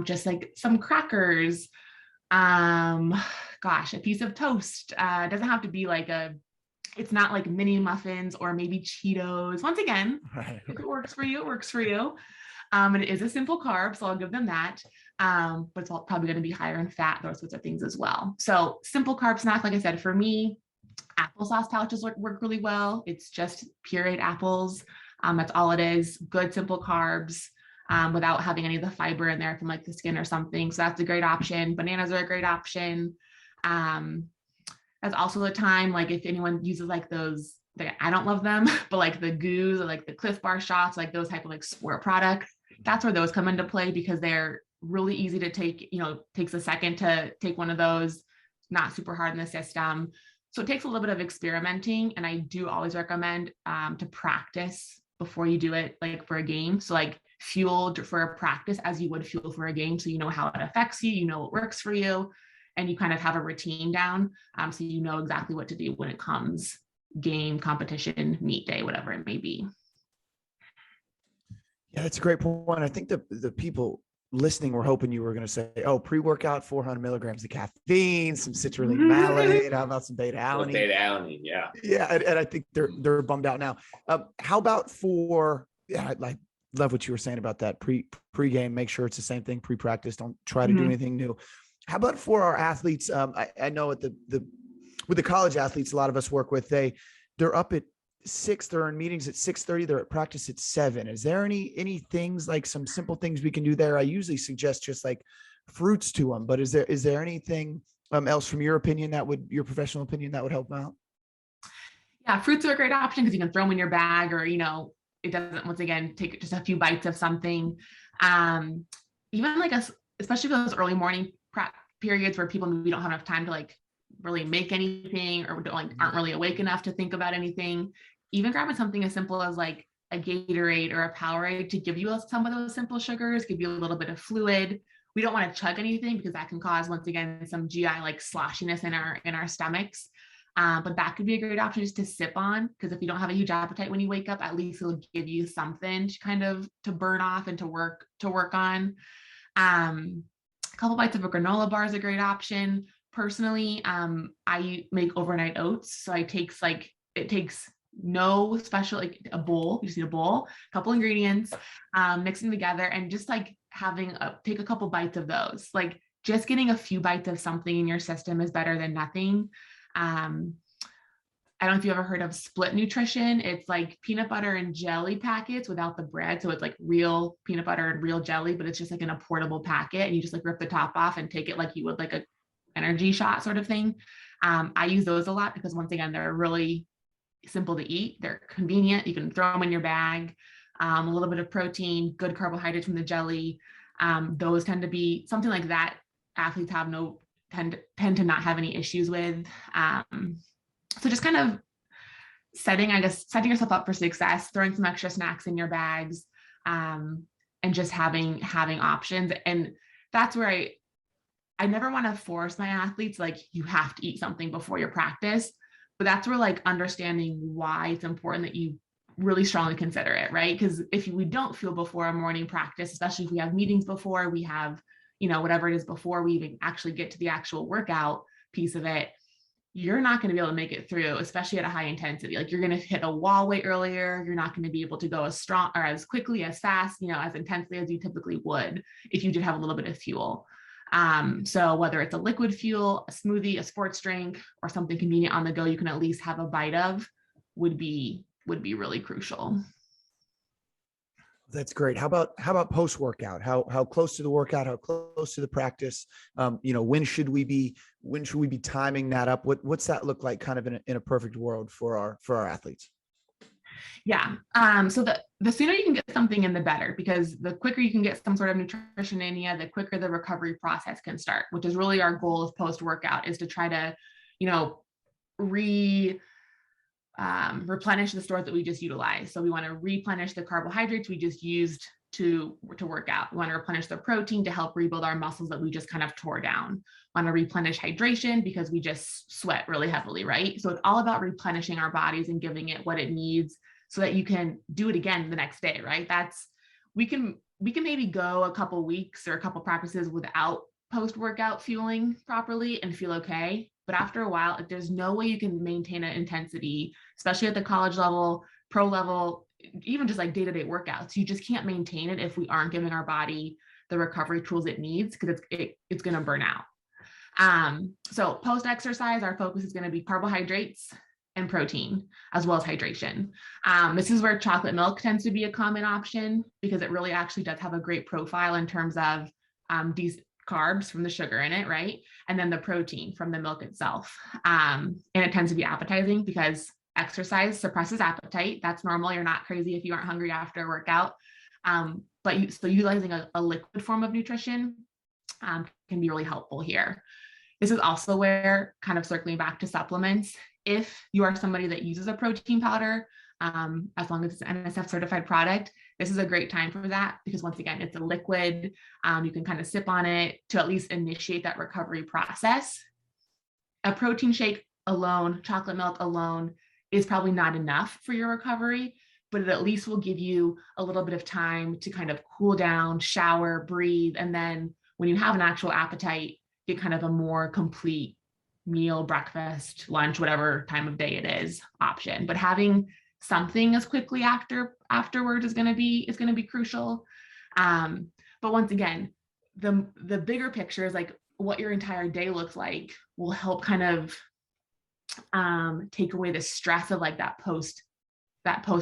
just like some crackers, a piece of toast. It doesn't have to be like it's not like mini muffins or maybe Cheetos. Once again, right. If it works for you, it works for you. And it is a simple carb, so I'll give them that. But it's probably going to be higher in fat, those sorts of things as well. So simple carb snack, like I said, for me, applesauce pouches work really well. It's just pureed apples. That's all it is. Good, simple carbs without having any of the fiber in there from like the skin or something. So that's a great option. Bananas are a great option. That's also the time, like if anyone uses like those, I don't love them, but like the goos or like the Cliff Bar shots, like those type of like sport products, that's where those come into play because they're really easy to take, takes a second to take one of those, not super hard in the system. So it takes a little bit of experimenting. And I do always recommend to practice before you do it, like for a game. So like fuel for a practice as you would fuel for a game. So you know how it affects you, you know what works for you, and you kind of have a routine down. So you know exactly what to do when it comes game, competition, meet day, whatever it may be. Yeah, that's a great point. I think the people listening were hoping you were going to say, oh, pre-workout, 400 milligrams of caffeine, some citrulline malate, how about some beta-alanine? Beta-alanine, yeah. Yeah, and I think they're bummed out now. How about I love what you were saying about that pre-game, make sure it's the same thing, pre-practice, don't try to do anything new. How about for our athletes? I know with the college athletes, a lot of us work with, they're up at 6, they're in meetings at 6:30, they're at practice at 7. Is there any things, like some simple things we can do there? I usually suggest just like fruits to them, but is there anything else from your professional opinion that would help them out? Yeah, fruits are a great option because you can throw them in your bag, or it doesn't, once again, take just a few bites of something. Even like especially for those early morning prep periods where people maybe don't have enough time to like really make anything, or aren't really awake enough to think about anything, even grabbing something as simple as like a Gatorade or a Powerade to give you some of those simple sugars, give you a little bit of fluid. We don't want to chug anything because that can cause, once again, some GI like sloshiness in our stomachs. But that could be a great option just to sip on, because if you don't have a huge appetite when you wake up, at least it'll give you something to kind of to burn off and to work on. A couple bites of a granola bar is a great option. Personally, I make overnight oats. So it takes no special, like a bowl, you just need a bowl, a couple ingredients, mix them together, and just like take a couple bites of those. Like just getting a few bites of something in your system is better than nothing. I don't know if you ever heard of split nutrition. It's like peanut butter and jelly packets without the bread. So it's like real peanut butter and real jelly, but it's just like in a portable packet, and you just like rip the top off and take it like you would like a energy shot sort of thing. I use those a lot because, once again, they're really simple to eat. They're convenient. You can throw them in your bag. A little bit of protein, good carbohydrates from the jelly. Those tend to be something like that. Athletes tend to not have any issues with. So just kind of setting yourself up for success, throwing some extra snacks in your bags, and just having options. And that's where I never want to force my athletes, like, you have to eat something before your practice, but that's where like understanding why it's important that you really strongly consider it, right? Because if we don't feel before a morning practice, especially if we have meetings before, we have, whatever it is before we even actually get to the actual workout piece of it, you're not going to be able to make it through, especially at a high intensity. Like, you're going to hit a wall way earlier. You're not going to be able to go as strong or as quickly, as fast, as intensely as you typically would if you did have a little bit of fuel. So whether it's a liquid fuel, a smoothie, a sports drink, or something convenient on the go, you can at least have a bite of would be really crucial. That's great. How about post workout? How close to the workout? How close to the practice? When should we be timing that up? What's that look like, kind of in a perfect world for our athletes? Yeah. So the sooner you can get something in, the better, because the quicker you can get some sort of nutrition in you, the quicker the recovery process can start, which is really our goal of post workout, is to try to, replenish the stores that we just utilized. So we want to replenish the carbohydrates we just used to work out. We want to replenish the protein to help rebuild our muscles that we just kind of tore down. We want to replenish hydration because we just sweat really heavily, right? So it's all about replenishing our bodies and giving it what it needs so that you can do it again the next day, right? We can maybe go a couple weeks or a couple practices without post-workout fueling properly and feel okay. But after a while, there's no way you can maintain an intensity, especially at the college level, pro level, even just like day-to-day workouts. You just can't maintain it if we aren't giving our body the recovery tools it needs, because it's going to burn out. So post-exercise, our focus is going to be carbohydrates and protein, as well as hydration. This is where chocolate milk tends to be a common option, because it really actually does have a great profile in terms of these carbs from the sugar in it, right? And then the protein from the milk itself. And it tends to be appetizing because exercise suppresses appetite. That's normal. You're not crazy if you aren't hungry after a workout. So utilizing a liquid form of nutrition can be really helpful here. This is also where, kind of circling back to supplements, if you are somebody that uses a protein powder, as long as it's an NSF certified product, this is a great time for that, because once again, it's a liquid. You can kind of sip on it to at least initiate that recovery process. A protein shake alone, chocolate milk alone, is probably not enough for your recovery, but it at least will give you a little bit of time to kind of cool down, shower, breathe, and then when you have an actual appetite, get kind of a more complete meal, breakfast, lunch, whatever time of day it is option. But having something as quickly afterwards is going to be crucial. But once again, the bigger picture is like what your entire day looks like will help kind of take away the stress of like that post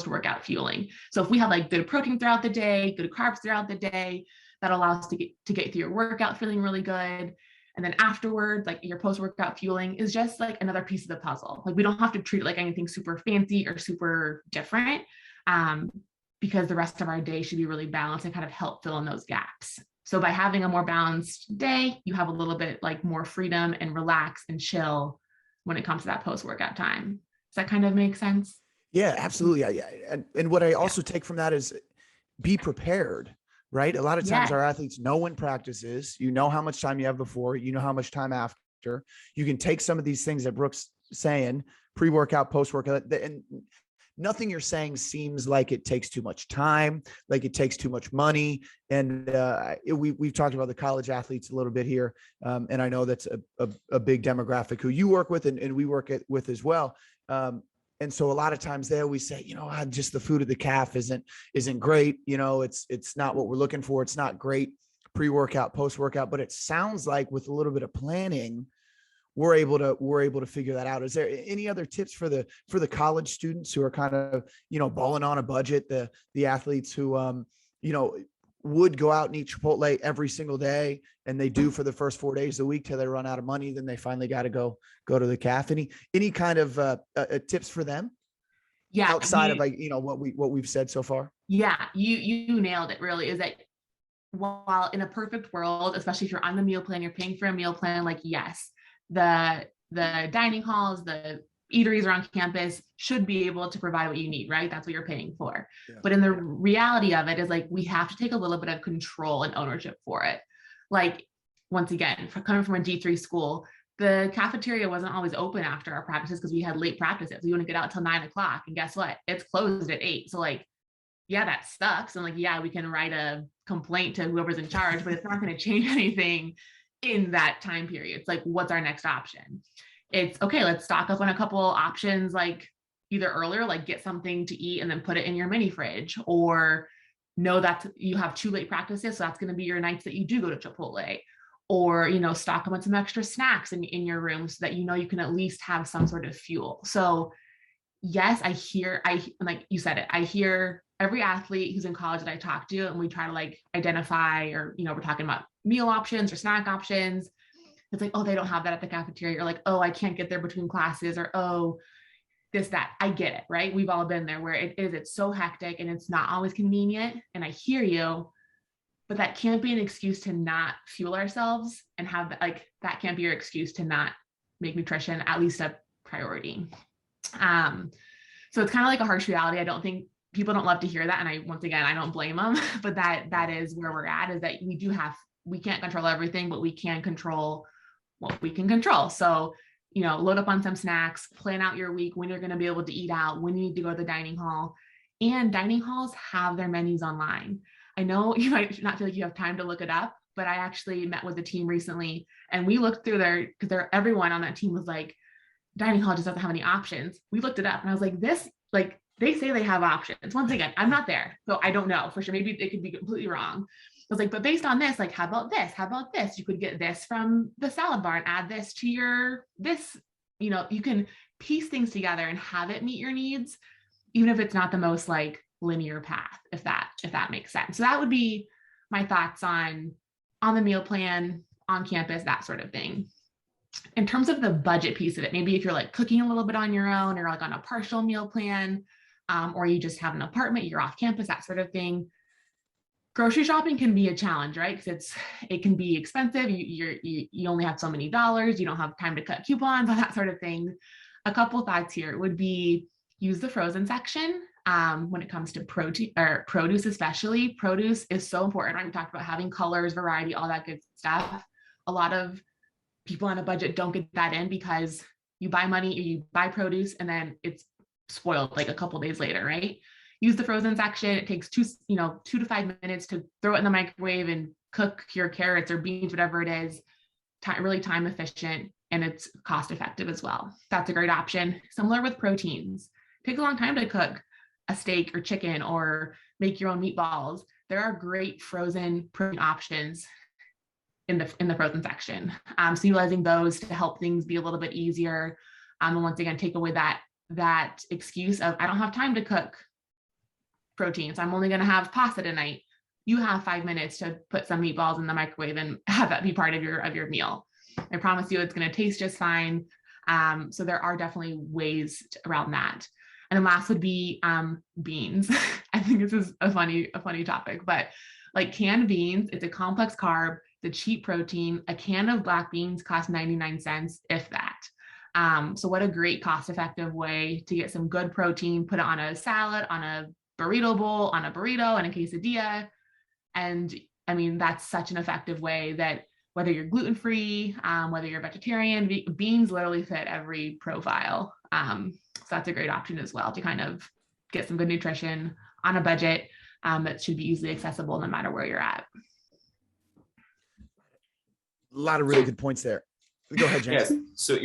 workout fueling. So if we have like good protein throughout the day, good carbs throughout the day, that allows us to get through your workout feeling really good. And then afterwards, like your post-workout fueling is just like another piece of the puzzle. Like we don't have to treat it like anything super fancy or super different, because the rest of our day should be really balanced and kind of help fill in those gaps. So by having a more balanced day, you have a little bit like more freedom and relax and chill when it comes to that post-workout time. Does that kind of make sense? Yeah, absolutely. Yeah. And what I also take from that is be prepared. Right? A lot of times our athletes know when practice is, how much time you have before, how much time after. You can take some of these things that Brooke's saying, pre-workout, post-workout, and nothing you're saying seems like it takes too much time, like it takes too much money. And we've talked about the college athletes a little bit here. And I know that's a big demographic who you work with and we work with as well. And so a lot of times they always say, just the food at the calf isn't great. It's not what we're looking for. It's not great pre-workout, post-workout, but it sounds like with a little bit of planning, we're able to figure that out. Is there any other tips for the college students who are kind of, balling on a budget, the athletes who, would go out and eat Chipotle every single day, and they do for the first 4 days of the week till they run out of money, then they finally got to go to the calf? Any kind of tips for them? Yeah, outside of what we've said so far? Yeah, you nailed it. Really, is that while in a perfect world, especially if you're on the meal plan, you're paying for a meal plan, like yes, the dining halls, the eateries around campus should be able to provide what you need, right? That's what you're paying for. Yeah. But in the reality of it is like, we have to take a little bit of control and ownership for it. Like, once again, coming from a D3 school, the cafeteria wasn't always open after our practices because we had late practices. We wouldn't get out till 9 o'clock. And guess what? It's closed at 8. So like, yeah, that sucks. And like, yeah, we can write a complaint to whoever's in charge, but it's not going to change anything in that time period. It's like, what's our next option? It's okay, let's stock up on a couple options, like either earlier, like get something to eat and then put it in your mini fridge, or know that you have 2 late practices, so that's going to be your nights that you do go to Chipotle. or, stock them with some extra snacks in your room so that, you can at least have some sort of fuel. So yes, like you said it, I hear every athlete who's in college that I talk to, and we try to like identify, or, we're talking about meal options or snack options. It's like, oh, they don't have that at the cafeteria, or like, oh, I can't get there between classes, or, oh, this, that. I get it, right? We've all been there where it's so hectic and it's not always convenient. And I hear you, but that can't be an excuse to not fuel ourselves and have that can't be your excuse to not make nutrition at least a priority. So it's kind of like a harsh reality. I don't think people don't love to hear that. And once again, I don't blame them, but that is where we're at, is that we can't control everything, but we can control what we can control. So, load up on some snacks, plan out your week, when you're going to be able to eat out, when you need to go to the dining hall. And dining halls have their menus online. I know you might not feel like you have time to look it up, but I actually met with the team recently, and we looked through because everyone on that team was like, dining hall just doesn't have any options. We looked it up, and I was like, they say they have options. Once again, I'm not there, so I don't know for sure. Maybe they could be completely wrong. I was like, but based on this, like, how about this? How about this? You could get this from the salad bar and add this to this, you can piece things together and have it meet your needs, even if it's not the most like linear path, if that makes sense. So that would be my thoughts on the meal plan on campus, that sort of thing. In terms of the budget piece of it, maybe if you're like cooking a little bit on your own, or like on a partial meal plan, or you just have an apartment, you're off campus, that sort of thing. Grocery shopping can be a challenge, right? Because it can be expensive. You only have so many dollars. You don't have time to cut coupons, that sort of thing. A couple thoughts here would be use the frozen section when it comes to protein or produce, especially. Produce is so important, right? We talked about having colors, variety, all that good stuff. A lot of people on a budget don't get that in because you buy money, or you buy produce, and then it's spoiled like a couple days later, right? Use the frozen section. It takes 2 to 5 minutes to throw it in the microwave and cook your carrots or beans, whatever it is. Really time efficient, and it's cost effective as well. That's a great option. Similar with proteins. It takes a long time to cook a steak or chicken or make your own meatballs. There are great frozen protein options in the frozen section. So utilizing those to help things be a little bit easier. And once again, take away that excuse of, I don't have time to cook proteins. I'm only going to have pasta tonight. You have 5 minutes to put some meatballs in the microwave and have that be part of your meal. I promise you it's going to taste just fine. So there are definitely ways around that. And then last would be beans. I think this is a funny topic, but like canned beans, it's a complex carb, the cheap protein. A can of black beans costs 99 cents, if that. So what a great cost-effective way to get some good protein, put it on a salad, on a burrito bowl, on a burrito, and a quesadilla. And I mean, that's such an effective way that whether you're gluten-free, whether you're vegetarian, beans literally fit every profile. So that's a great option as well to kind of get some good nutrition on a budget that should be easily accessible no matter where you're at. A lot of really good points there. Go ahead, James. Yes. So,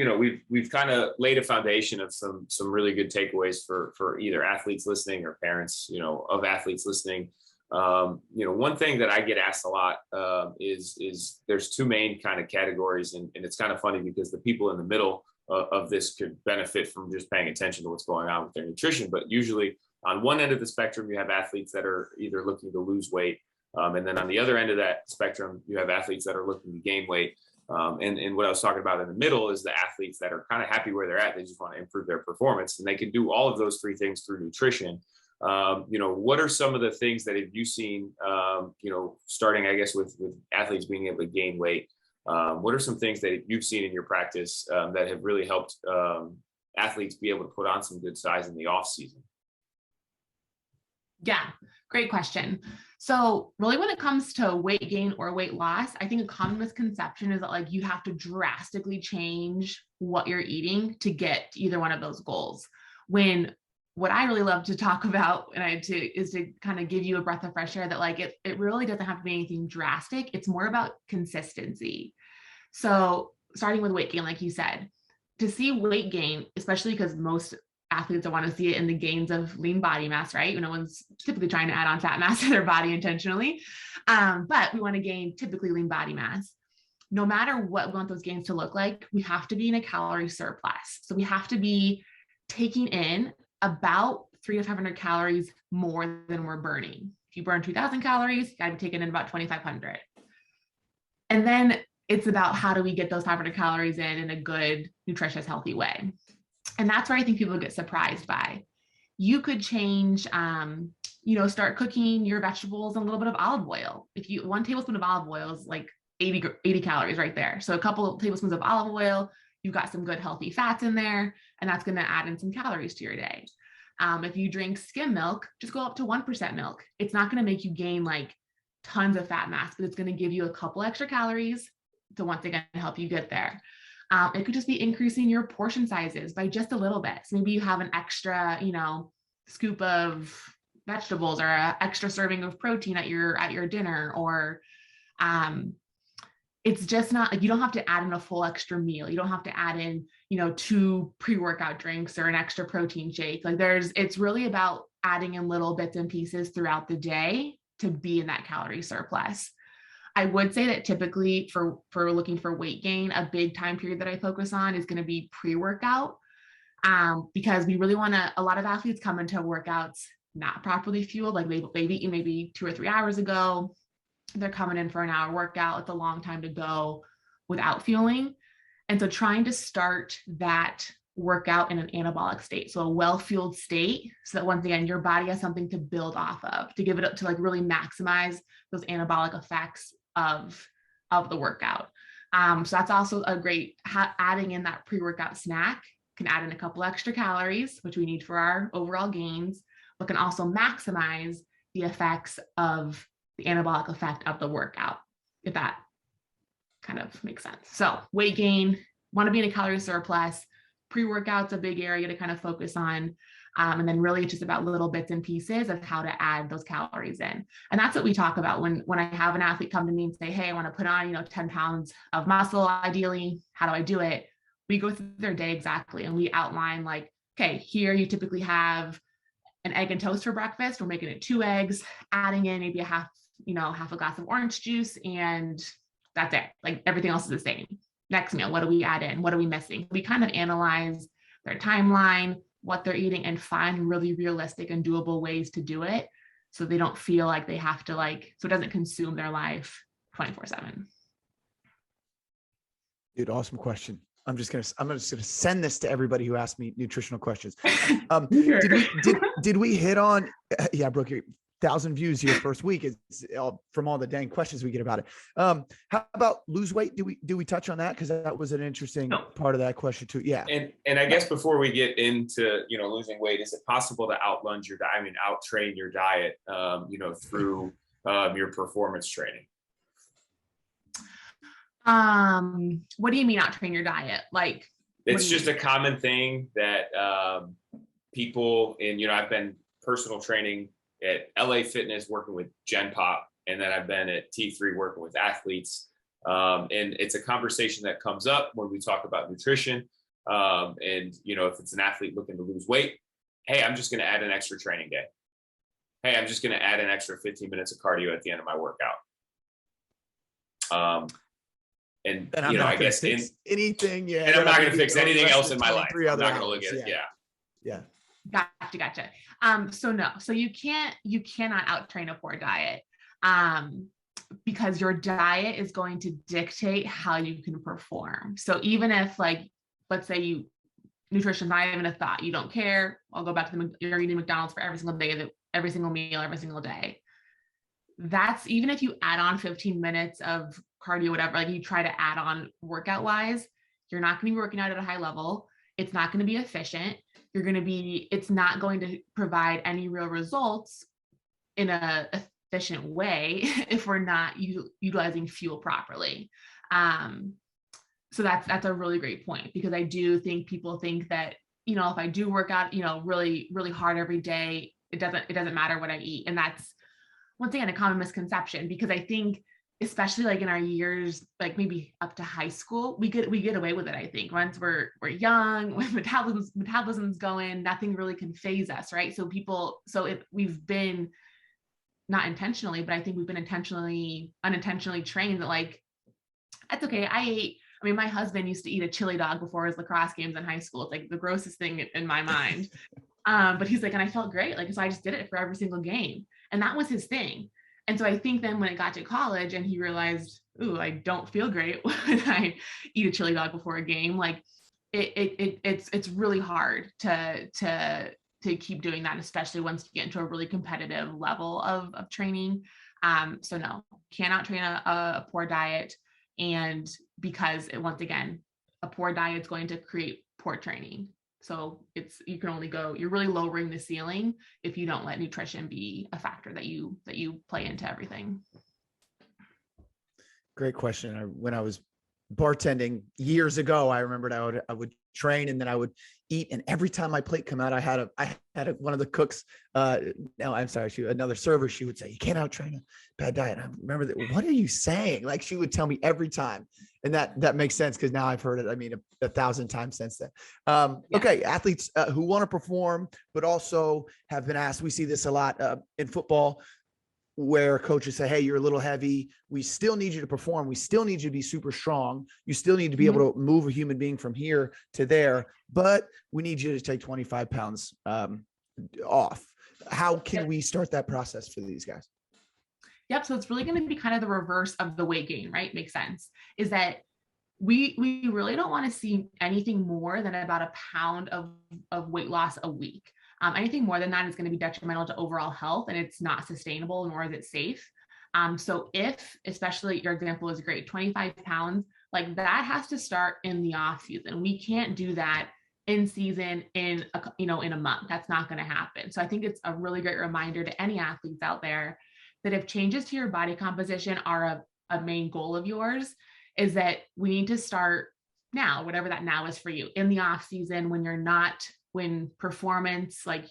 we've kind of laid a foundation of some really good takeaways for either athletes listening or parents, of athletes listening. One thing that I get asked a lot is there's two main kind of categories, and it's kind of funny because the people in the middle of this could benefit from just paying attention to what's going on with their nutrition. But usually on one end of the spectrum, you have athletes that are either looking to lose weight. And then on the other end of that spectrum, you have athletes that are looking to gain weight. And what I was talking about in the middle is the athletes that are kind of happy where they're at. They just want to improve their performance, and they can do all of those three things through nutrition. What are some of the things that have you seen, starting, I guess, with athletes being able to gain weight? What are some things that you've seen in your practice that have really helped athletes be able to put on some good size in the off season? Yeah, great question. So really when it comes to weight gain or weight loss, I think a common misconception is that like you have to drastically change what you're eating to get either one of those goals. When what I really love to talk about is to kind of give you a breath of fresh air that like it really doesn't have to be anything drastic. It's more about consistency. So starting with weight gain, like you said, to see weight gain, especially because most athletes want to see it in the gains of lean body mass, right? No one's typically trying to add on fat mass to their body intentionally, but we want to gain typically lean body mass. no matter what we want those gains to look like, we have to be in a calorie surplus. So we have to be taking in about 300 to 500 calories more than we're burning. If you burn 2,000 calories, you gotta be taking in about 2,500. And then it's about how do we get those 500 calories in a good, nutritious, healthy way. And that's where I think people get surprised by. You could change, start cooking your vegetables in a little bit of olive oil. If you, 1 tablespoon of olive oil is like 80 calories right there. So a couple of tablespoons of olive oil, you've got some good healthy fats in there, and that's going to add in some calories to your day. If you drink skim milk, just go up to 1% milk. It's not going to make you gain like tons of fat mass, but it's going to give you a couple extra calories to once again help you get there. It could just be increasing your portion sizes by just a little bit. So maybe you have an extra, scoop of vegetables or an extra serving of protein at your dinner, or it's just not like you don't have to add in a full extra meal. You don't have to add in, 2 pre-workout drinks or an extra protein shake. Like it's really about adding in little bits and pieces throughout the day to be in that calorie surplus. I would say that typically for looking for weight gain, a big time period that I focus on is going to be pre-workout, because we really want to, a lot of athletes come into workouts not properly fueled, like they've eaten maybe 2 or 3 hours ago. They're coming in for an hour workout. It's a long time to go without fueling. And so trying to start that workout in an anabolic state, so a well-fueled state, so that once again, your body has something to build off of, to give it up to like really maximize those anabolic effects of the workout. So that's also a great, adding in that pre-workout snack can add in a couple extra calories, which we need for our overall gains, but can also maximize the effects of the anabolic effect of the workout, if that kind of makes sense. So weight gain, want to be in a calorie surplus. Pre-workout's a big area to kind of focus on. And then really it's just about little bits and pieces of how to add those calories in. And that's what we talk about when I have an athlete come to me and say, hey, I want to put on, 10 pounds of muscle, ideally, how do I do it? We go through their day exactly. And we outline like, okay, here you typically have an egg and toast for breakfast. We're making it 2 eggs, adding in maybe half a glass of orange juice, and that's it. Like everything else is the same. Next meal, what do we add in? What are we missing? We kind of analyze their timeline, what they're eating, and find really realistic and doable ways to do it, so they don't feel like they have to so it doesn't consume their life 24/7. Dude, awesome question. I'm just gonna send this to everybody who asked me nutritional questions. Sure. Did we hit on? Yeah, Brooke, 1,000 views your first week is from all the dang questions we get about it. How about lose weight? Do we touch on that? Because that was an interesting part of that question too. Yeah. And I guess before we get into losing weight, is it possible to outlunge your diet? I mean, out-train your diet, through your performance training? What do you mean out-train your diet? Like, it's just a common thing that people in, I've been personal training at LA Fitness working with Gen Pop, and then I've been at T3 working with athletes. And it's a conversation that comes up when we talk about nutrition. And, if it's an athlete looking to lose weight, hey, I'm just going to add an extra training day. Hey, I'm just going to add an extra 15 minutes of cardio at the end of my workout. And I guess anything, yeah. And I'm not going to fix anything else in my life. I'm not going to look at it. Yeah. Gotcha. So you cannot out-train a poor diet, because your diet is going to dictate how you can perform. So even if, like, let's say nutrition's not even a thought, you don't care, I'll go back to you're eating McDonald's for every single day, every single meal, every single day. That's, even if you add on 15 minutes of cardio, whatever, like you try to add on workout wise, you're not going to be working out at a high level. It's not going to be efficient. It's not going to provide any real results in a efficient way if we're not utilizing fuel properly. So that's a really great point, because I do think people think that, if I do work out, really, really hard every day, it doesn't matter what I eat. And that's, once again, a common misconception, because I think, especially like in our years, like maybe up to high school, we get away with it. I think once we're young, when metabolism's going, nothing really can phase us, right? So we've been, not intentionally, but I think we've been unintentionally trained that, like, That's okay. I mean, my husband used to eat a chili dog before his lacrosse games in high school. It's like the grossest thing in my mind. But he's like, and I felt great. Like, so I just did it for every single game. And that was his thing. And so I think then when it got to college and he realized, ooh, I don't feel great when I eat a chili dog before a game, like it's really hard to keep doing that, especially once you get into a really competitive level of training. So no, cannot train a poor diet. And because once again, a poor diet is going to create poor training. So you're really lowering the ceiling if you don't let nutrition be a factor that you play into everything. Great question. When I was bartending years ago, I remembered I would train and then I would eat. And every time my plate come out, I had one of the cooks, another server, she would say, you can't out train a bad diet. And I remember that. What are you saying? Like she would tell me every time. And that makes sense because now I've heard it, I mean, 1,000 times since then. Okay. Athletes who want to perform, but also have been asked, we see this a lot in football, where coaches say, hey, you're a little heavy. We still need you to perform. We still need you to be super strong. You still need to be able to move a human being from here to there, but we need you to take 25 pounds off. How can we start that process for these guys? Yep. So it's really going to be kind of the reverse of the weight gain, right? Makes sense. Is that we really don't want to see anything more than about a pound of weight loss a week. Anything more than that is going to be detrimental to overall health, and it's not sustainable, nor is it safe. So if, especially your example is great, 25 pounds, like that has to start in the off season. We can't do that in season in a month. That's not going to happen. So I think it's a really great reminder to any athletes out there that if changes to your body composition are a main goal of yours, is that we need to start now, whatever that now is for you, in the off season when performance, like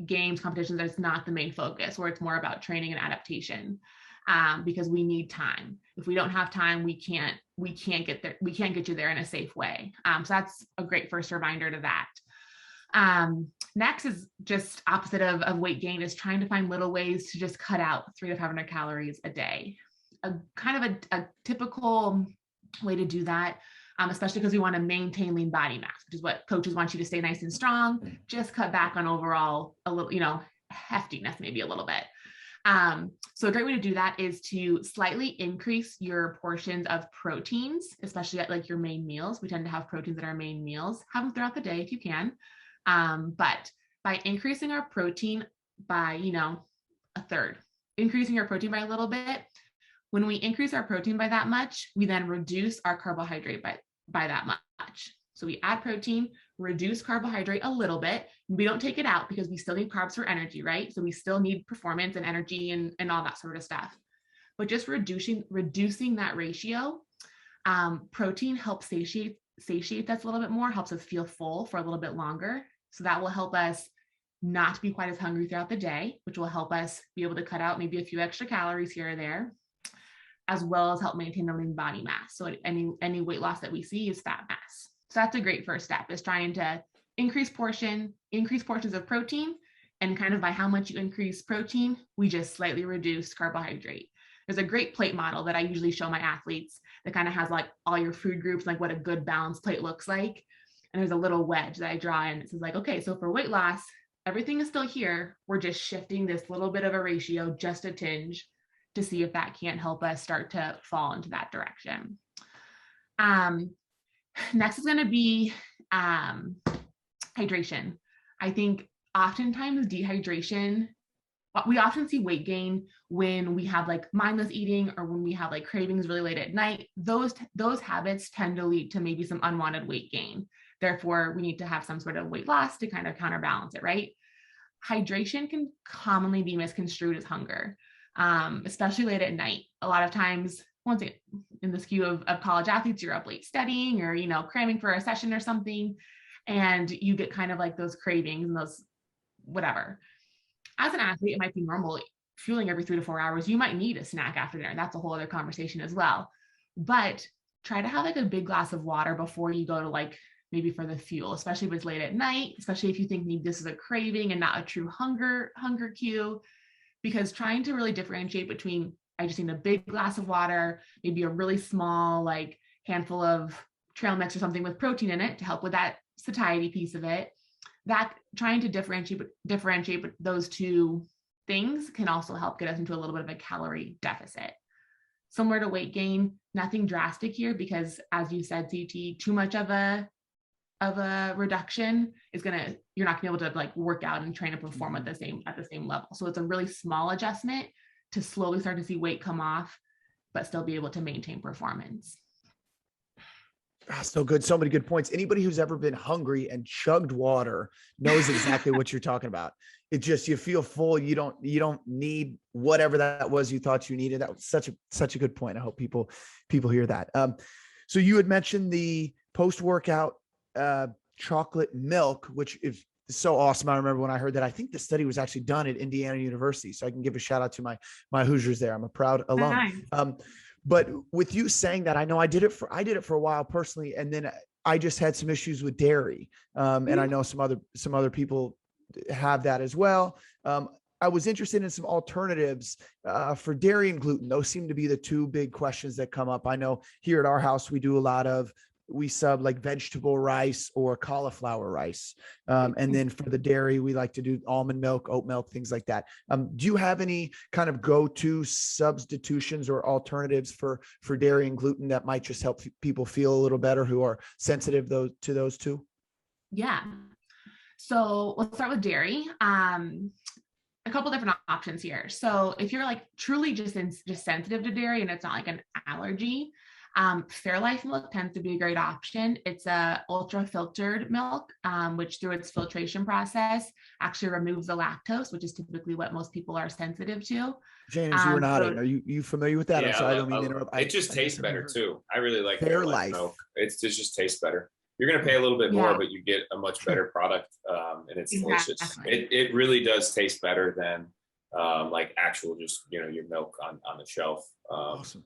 games, competitions, that's not the main focus, where it's more about training and adaptation, because we need time. If we don't have time, we can't get there. We can't get you there in a safe way. So that's a great first reminder to that. Next is just opposite of weight gain, is trying to find little ways to just cut out 300 to 500 calories a day. A typical way to do that, especially because we want to maintain lean body mass, which is what coaches want you to stay nice and strong. Just cut back on overall a little, heftiness, maybe a little bit. So a great way to do that is to slightly increase your portions of proteins, especially at like your main meals. We tend to have proteins at our main meals. Have them throughout the day if you can. But by increasing our protein by, a third, increasing our protein by a little bit, when we increase our protein by that much, we then reduce our carbohydrate by that much. So we add protein, reduce carbohydrate a little bit. We don't take it out because we still need carbs for energy, right? So we still need performance and energy and all that sort of stuff. But just reducing that ratio, protein helps satiate us a little bit more, helps us feel full for a little bit longer. So that will help us not be quite as hungry throughout the day, which will help us be able to cut out maybe a few extra calories here or there, as well as help maintain the lean body mass. So any weight loss that we see is fat mass. So that's a great first step, is trying to increase portions of protein, and kind of by how much you increase protein, we just slightly reduce carbohydrate. There's a great plate model that I usually show my athletes that kind of has like all your food groups, like what a good balanced plate looks like. And there's a little wedge that I draw in. It says like, okay, so for weight loss, everything is still here. We're just shifting this little bit of a ratio, just a tinge, to see if that can't help us start to fall into that direction. Next is going to be hydration. I think oftentimes dehydration, we often see weight gain when we have like mindless eating, or when we have like cravings really late at night. Those habits tend to lead to maybe some unwanted weight gain. Therefore, we need to have some sort of weight loss to kind of counterbalance it, right? Hydration can commonly be misconstrued as hunger, especially late at night. A lot of times, once in the skew of college athletes, you're up late studying or, cramming for a session or something, and you get kind of like those cravings and those whatever. As an athlete, it might be normal fueling every 3 to 4 hours. You might need a snack after dinner. That's a whole other conversation as well. But try to have like a big glass of water before you go to like maybe for the fuel, especially if it's late at night, especially if you think maybe this is a craving and not a true hunger cue, because trying to really differentiate between I just need a big glass of water, maybe a really small, like handful of trail mix or something with protein in it to help with that satiety piece of it. That trying to differentiate those two things can also help get us into a little bit of a calorie deficit. Similar to weight gain, nothing drastic here, because as you said, CT, too much of a reduction is you're not gonna be able to like work out and train and perform at the same level. So it's a really small adjustment to slowly start to see weight come off, but still be able to maintain performance. So good. So many good points. Anybody who's ever been hungry and chugged water knows exactly what you're talking about. It just, you feel full. You don't need whatever that was you thought you needed. That was such a good point. I hope people hear that. So you had mentioned the post-workout chocolate milk, which is so awesome. I remember when I heard that. I think the study was actually done at Indiana University. So I can give a shout out to my Hoosiers there. I'm a proud alum. Nice. But with you saying that, I know I did it for a while personally, and then I just had some issues with dairy, and I know some other people have that as well. I was interested in some alternatives for dairy and gluten. Those seem to be the two big questions that come up. I know here at our house we sub like vegetable rice or cauliflower rice. And then for the dairy, we like to do almond milk, oat milk, things like that. Do you have any kind of go-to substitutions or alternatives for dairy and gluten that might just help people feel a little better who are sensitive to those two? Yeah. So let's start with dairy. A couple different options here. So if you're like truly just sensitive to dairy and it's not like an allergy, Fairlife milk tends to be a great option. It's a ultra filtered milk, which through its filtration process actually removes the lactose, which is typically what most people are sensitive to. James, you were nodding. Are you familiar with that? Yeah, I'm sorry, I don't mean to interrupt. It just tastes better too. I really like Fairlife milk. It just tastes better. You're going to pay a little bit more, but you get a much better product, and it's delicious. It really does taste better than like actual just your milk on the shelf. Awesome.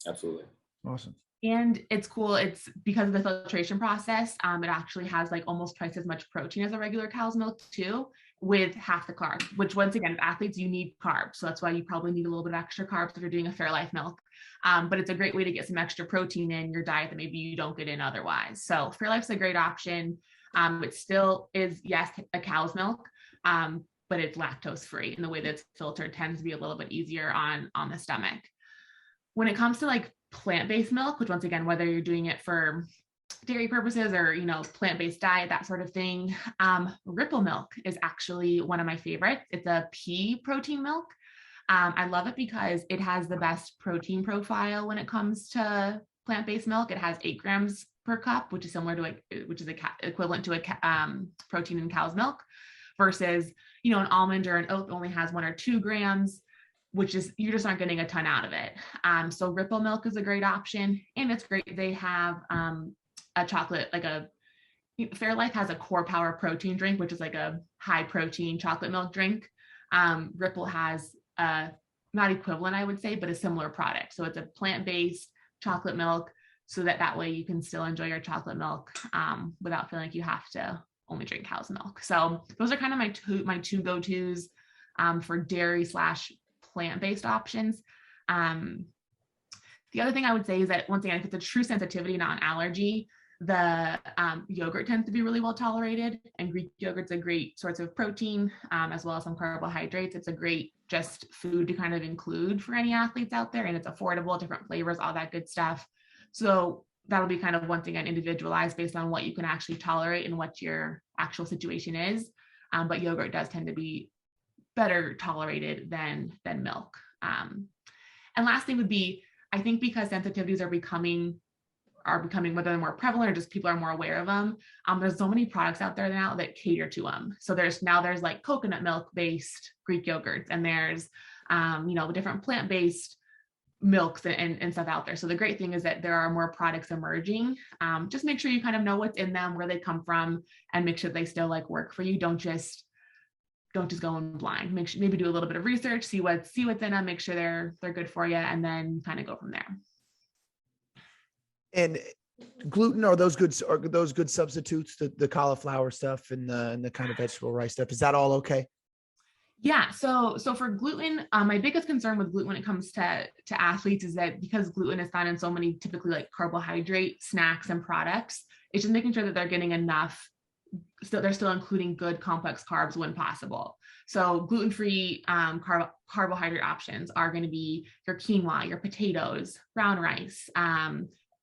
Absolutely. Awesome. And it's cool. It's because of the filtration process. It actually has like almost twice as much protein as a regular cow's milk too, with half the carbs, which once again, as athletes, you need carbs. So that's why you probably need a little bit of extra carbs if you're doing a Fairlife milk. But it's a great way to get some extra protein in your diet that maybe you don't get in otherwise. So Fairlife's a great option. It still is, yes, a cow's milk, but it's lactose free. And the way that it's filtered tends to be a little bit easier on the stomach. When it comes to like plant-based milk, which once again, whether you're doing it for dairy purposes or, plant-based diet, that sort of thing, Ripple milk is actually one of my favorites. It's a pea protein milk. I love it because it has the best protein profile when it comes to plant-based milk. It has 8 grams per cup, which is similar to equivalent to a protein in cow's milk, versus, an almond or an oat only has 1 or 2 grams, which is, you just aren't getting a ton out of it. So Ripple milk is a great option, and it's great. They have a chocolate, Fairlife has a Core Power protein drink, which is like a high protein chocolate milk drink. Ripple has not equivalent, I would say, but a similar product. So it's a plant-based chocolate milk, so that way you can still enjoy your chocolate milk without feeling like you have to only drink cow's milk. So those are kind of my two go-tos for dairy / plant-based options. The other thing I would say is that, once again, if it's a true sensitivity, not an allergy, the yogurt tends to be really well tolerated, and Greek yogurt's a great source of protein, as well as some carbohydrates. It's a great just food to kind of include for any athletes out there, and it's affordable, different flavors, all that good stuff. So that'll be kind of, once again, individualized based on what you can actually tolerate and what your actual situation is. But yogurt does tend to be better tolerated than milk. And last thing would be, I think because sensitivities are becoming, whether they're more prevalent or just people are more aware of them, there's so many products out there now that cater to them. So there's like coconut milk based Greek yogurts, and there's different plant-based milks and stuff out there. So the great thing is that there are more products emerging. Just make sure you kind of know what's in them, where they come from, and make sure they still work for you. Don't just go in blind. Maybe do a little bit of research, see what's in them, make sure they're good for you, and then kind of go from there. And gluten, are those good substitutes, the cauliflower stuff and the kind of vegetable rice stuff? Is that all okay? Yeah. So for gluten, my biggest concern with gluten when it comes to athletes is that because gluten is found in so many typically like carbohydrate snacks and products, it's just making sure that they're getting enough. So they're still including good complex carbs when possible. So gluten-free carbohydrate options are going to be your quinoa, your potatoes, brown rice,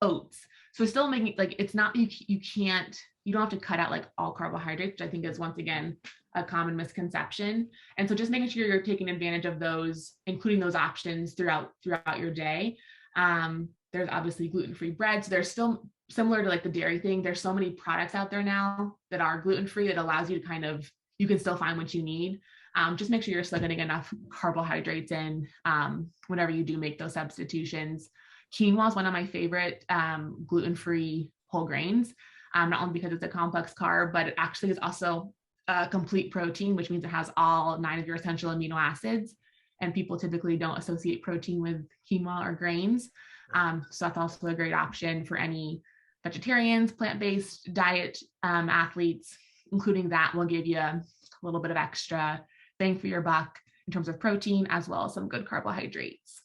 oats. So still making like it's not you don't have to cut out like all carbohydrates, which I think is once again a common misconception. And so just making sure you're taking advantage of those, including those options throughout your day. There's obviously gluten-free bread. So there's still similar to like the dairy thing. There's so many products out there now that are gluten-free that allows you to you can still find what you need. Just make sure you're still getting enough carbohydrates in whenever you do make those substitutions. Quinoa is one of my favorite gluten-free whole grains, not only because it's a complex carb, but it actually is also a complete protein, which means it has all 9 of your essential amino acids. And people typically don't associate protein with quinoa or grains. So that's also a great option for any vegetarians, plant-based diet athletes, including that will give you a little bit of extra bang for your buck in terms of protein, as well as some good carbohydrates.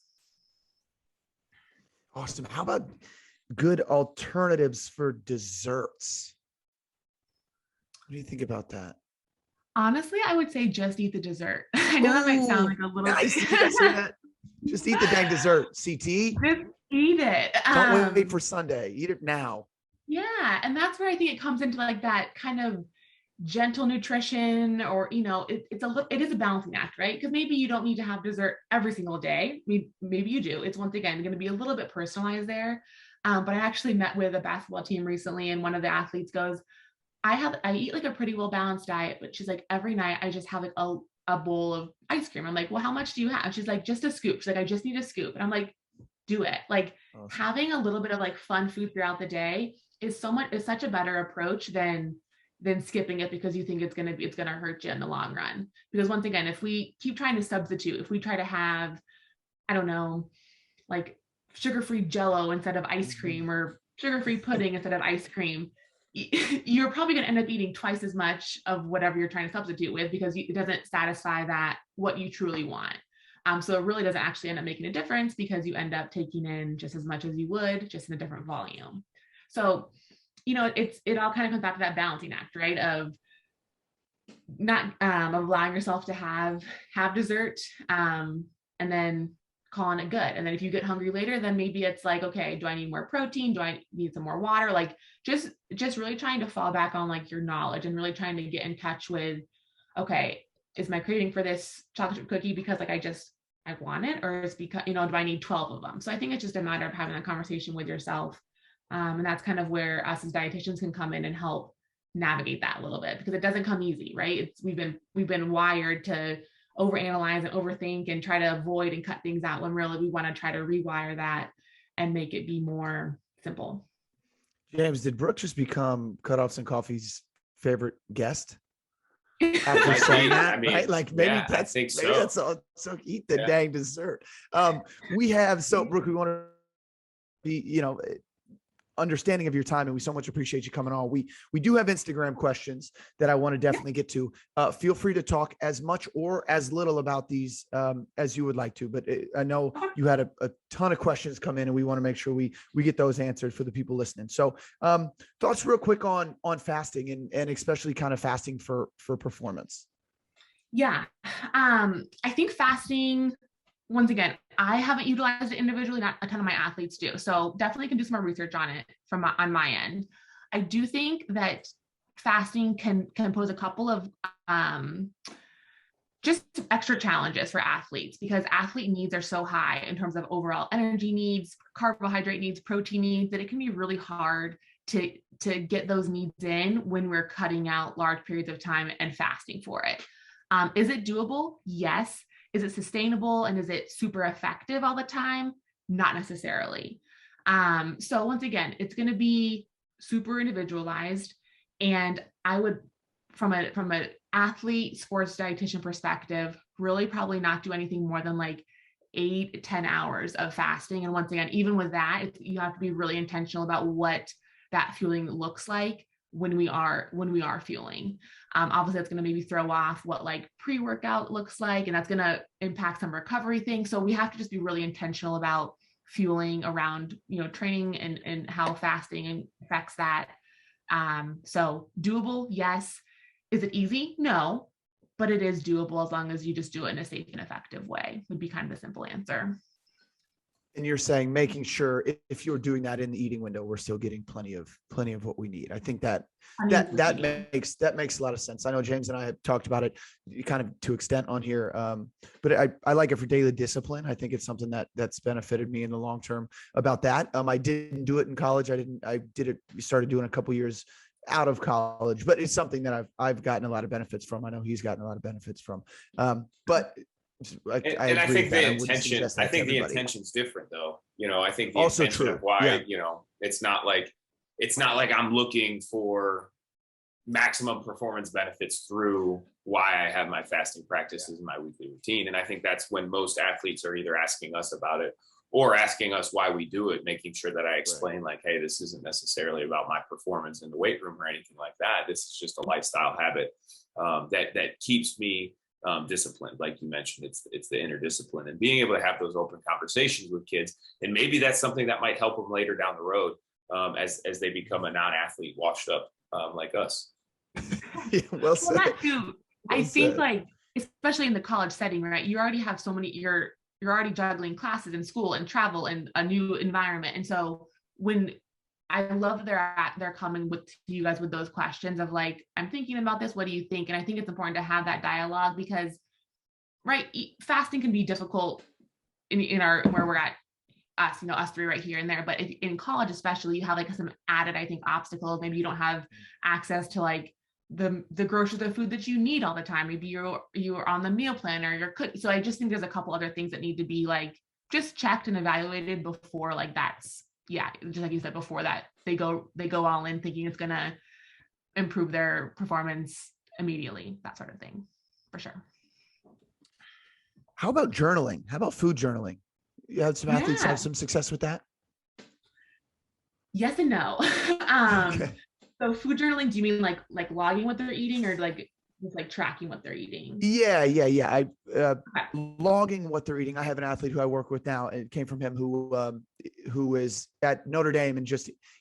Awesome. How about good alternatives for desserts? What do you think about that? Honestly, I would say just eat the dessert. I know that might sound like a little nice. You guys hear that? Just eat the dang dessert. CT. Just eat it. Don't wait for Sunday. Eat it now. Yeah. And that's where I think it comes into like that kind of gentle nutrition, or, it is a balancing act, right? Because maybe you don't need to have dessert every single day. Maybe you do. It's once again going to be a little bit personalized there. But I actually met with a basketball team recently, and one of the athletes goes, I eat like a pretty well balanced diet, but she's like, every night I just have like a bowl of ice cream. I'm like, well, how much do you have? She's like, just a scoop. She's like, I just need a scoop. And I'm like, do it. Like awesome. Having a little bit of like fun food throughout the day is such a better approach than skipping it because you think it's going to hurt you in the long run. Because once again, if we keep trying to substitute, if we try to have, I don't know, like sugar-free Jello instead of ice cream, or sugar-free pudding instead of ice cream, you're probably going to end up eating twice as much of whatever you're trying to substitute with, because it doesn't satisfy what you truly want. So it really doesn't actually end up making a difference, because you end up taking in just as much as you would, just in a different volume. So, it all kind of comes back to that balancing act, right? Of not allowing yourself to have dessert, and then calling it good. And then if you get hungry later, then maybe it's like, okay, do I need more protein? Do I need some more water? Like just really trying to fall back on like your knowledge, and really trying to get in touch with, okay, is my craving for this chocolate chip cookie because like I want it, or is because, do I need 12 of them? So I think it's just a matter of having a conversation with yourself. And that's kind of where us as dietitians can come in and help navigate that a little bit, because it doesn't come easy, right? We've been wired to overanalyze and overthink and try to avoid and cut things out, when really we want to try to rewire that and make it be more simple. James, did Brooke just become Cutoffs and Coffee's favorite guest? After saying that, right? Like maybe yeah, that's all. So eat the dang dessert. We have, Brooke, we want to be, understanding of your time, and we so much appreciate you coming on. We do have Instagram questions that I want to definitely get to. Feel free to talk as much or as little about these as you would like to, but I know you had a ton of questions come in, and we want to make sure we get those answered for the people listening. So thoughts real quick on fasting, and especially kind of fasting for performance. Yeah. I think fasting, once again, I haven't utilized it individually, not a ton of my athletes do. So definitely can do some more research on it on my end. I do think that fasting can pose a couple of just extra challenges for athletes, because athlete needs are so high in terms of overall energy needs, carbohydrate needs, protein needs, that it can be really hard to get those needs in when we're cutting out large periods of time and fasting for it. Is it doable? Yes. Is it sustainable, and is it super effective all the time? Not necessarily. So once again, it's going to be super individualized. And I would, from an athlete sports dietitian perspective, really probably not do anything more than like 8-10 hours of fasting. And once again, even with that, you have to be really intentional about what that fueling looks like. when we are fueling. Obviously that's going to maybe throw off what like pre-workout looks like, and that's going to impact some recovery things. So we have to just be really intentional about fueling around, training and how fasting affects that. So doable, yes. Is it easy? No, but it is doable as long as you just do it in a safe and effective way, would be kind of the simple answer. And you're saying making sure if you're doing that in the eating window, we're still getting plenty of what we need. I think that makes a lot of sense. I know James and I have talked about it kind of to extent on here, but I like it for daily discipline. I think it's something that's benefited me in the long term about that. I didn't do it in college. We started doing a couple years out of college, but it's something that I've gotten a lot of benefits from. I know he's gotten a lot of benefits from, but I think the intention's different though. I think the also intention true. Of why, Yeah. it's not like I'm looking for maximum performance benefits through why I have my fasting practices and my weekly routine. And I think that's when most athletes are either asking us about it or asking us why we do it, making sure that I explain like, hey, this isn't necessarily about my performance in the weight room or anything like that. This is just a lifestyle habit that keeps me disciplined. Like you mentioned, it's the inner discipline and being able to have those open conversations with kids. And maybe that's something that might help them later down the road as they become a non-athlete washed up like us. Yeah, well said. That too. I think like, especially in the college setting, right? You already have so many, you're already juggling classes and school and travel and a new environment. And so when I love that they're coming to you guys with those questions of like, I'm thinking about this, what do you think? And I think it's important to have that dialogue because, right, fasting can be difficult in our, where we're at, us three right here and there. But in college, especially, you have like some added, I think, obstacles. Maybe you don't have access to like the groceries, the food that you need all the time. Maybe you're on the meal plan or you're cooking. So I just think there's a couple other things that need to be like just checked and evaluated before like that's, yeah, just like you said, before that they go all in thinking it's going to improve their performance immediately, that sort of thing, for sure. How about journaling? How about food journaling? You had some athletes have some success with that? Yes and no. Okay. So food journaling, do you mean like logging what they're eating or like just like tracking what they're eating? Yeah. Logging what they're eating. I have an athlete who I work with now, and it came from him who is at Notre Dame, and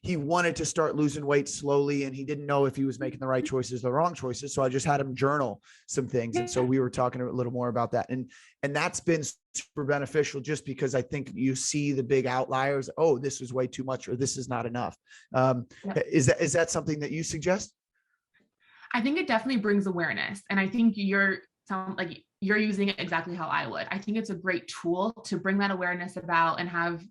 he wanted to start losing weight slowly, and he didn't know if he was making the right choices or the wrong choices. So I just had him journal some things, and so we were talking a little more about that, and that's been super beneficial just because I think you see the big outliers. Oh, this is way too much, or this is not enough. Is that something that you suggest? I think it definitely brings awareness, and I think you're using it exactly how I would. I think it's a great tool to bring that awareness about and have,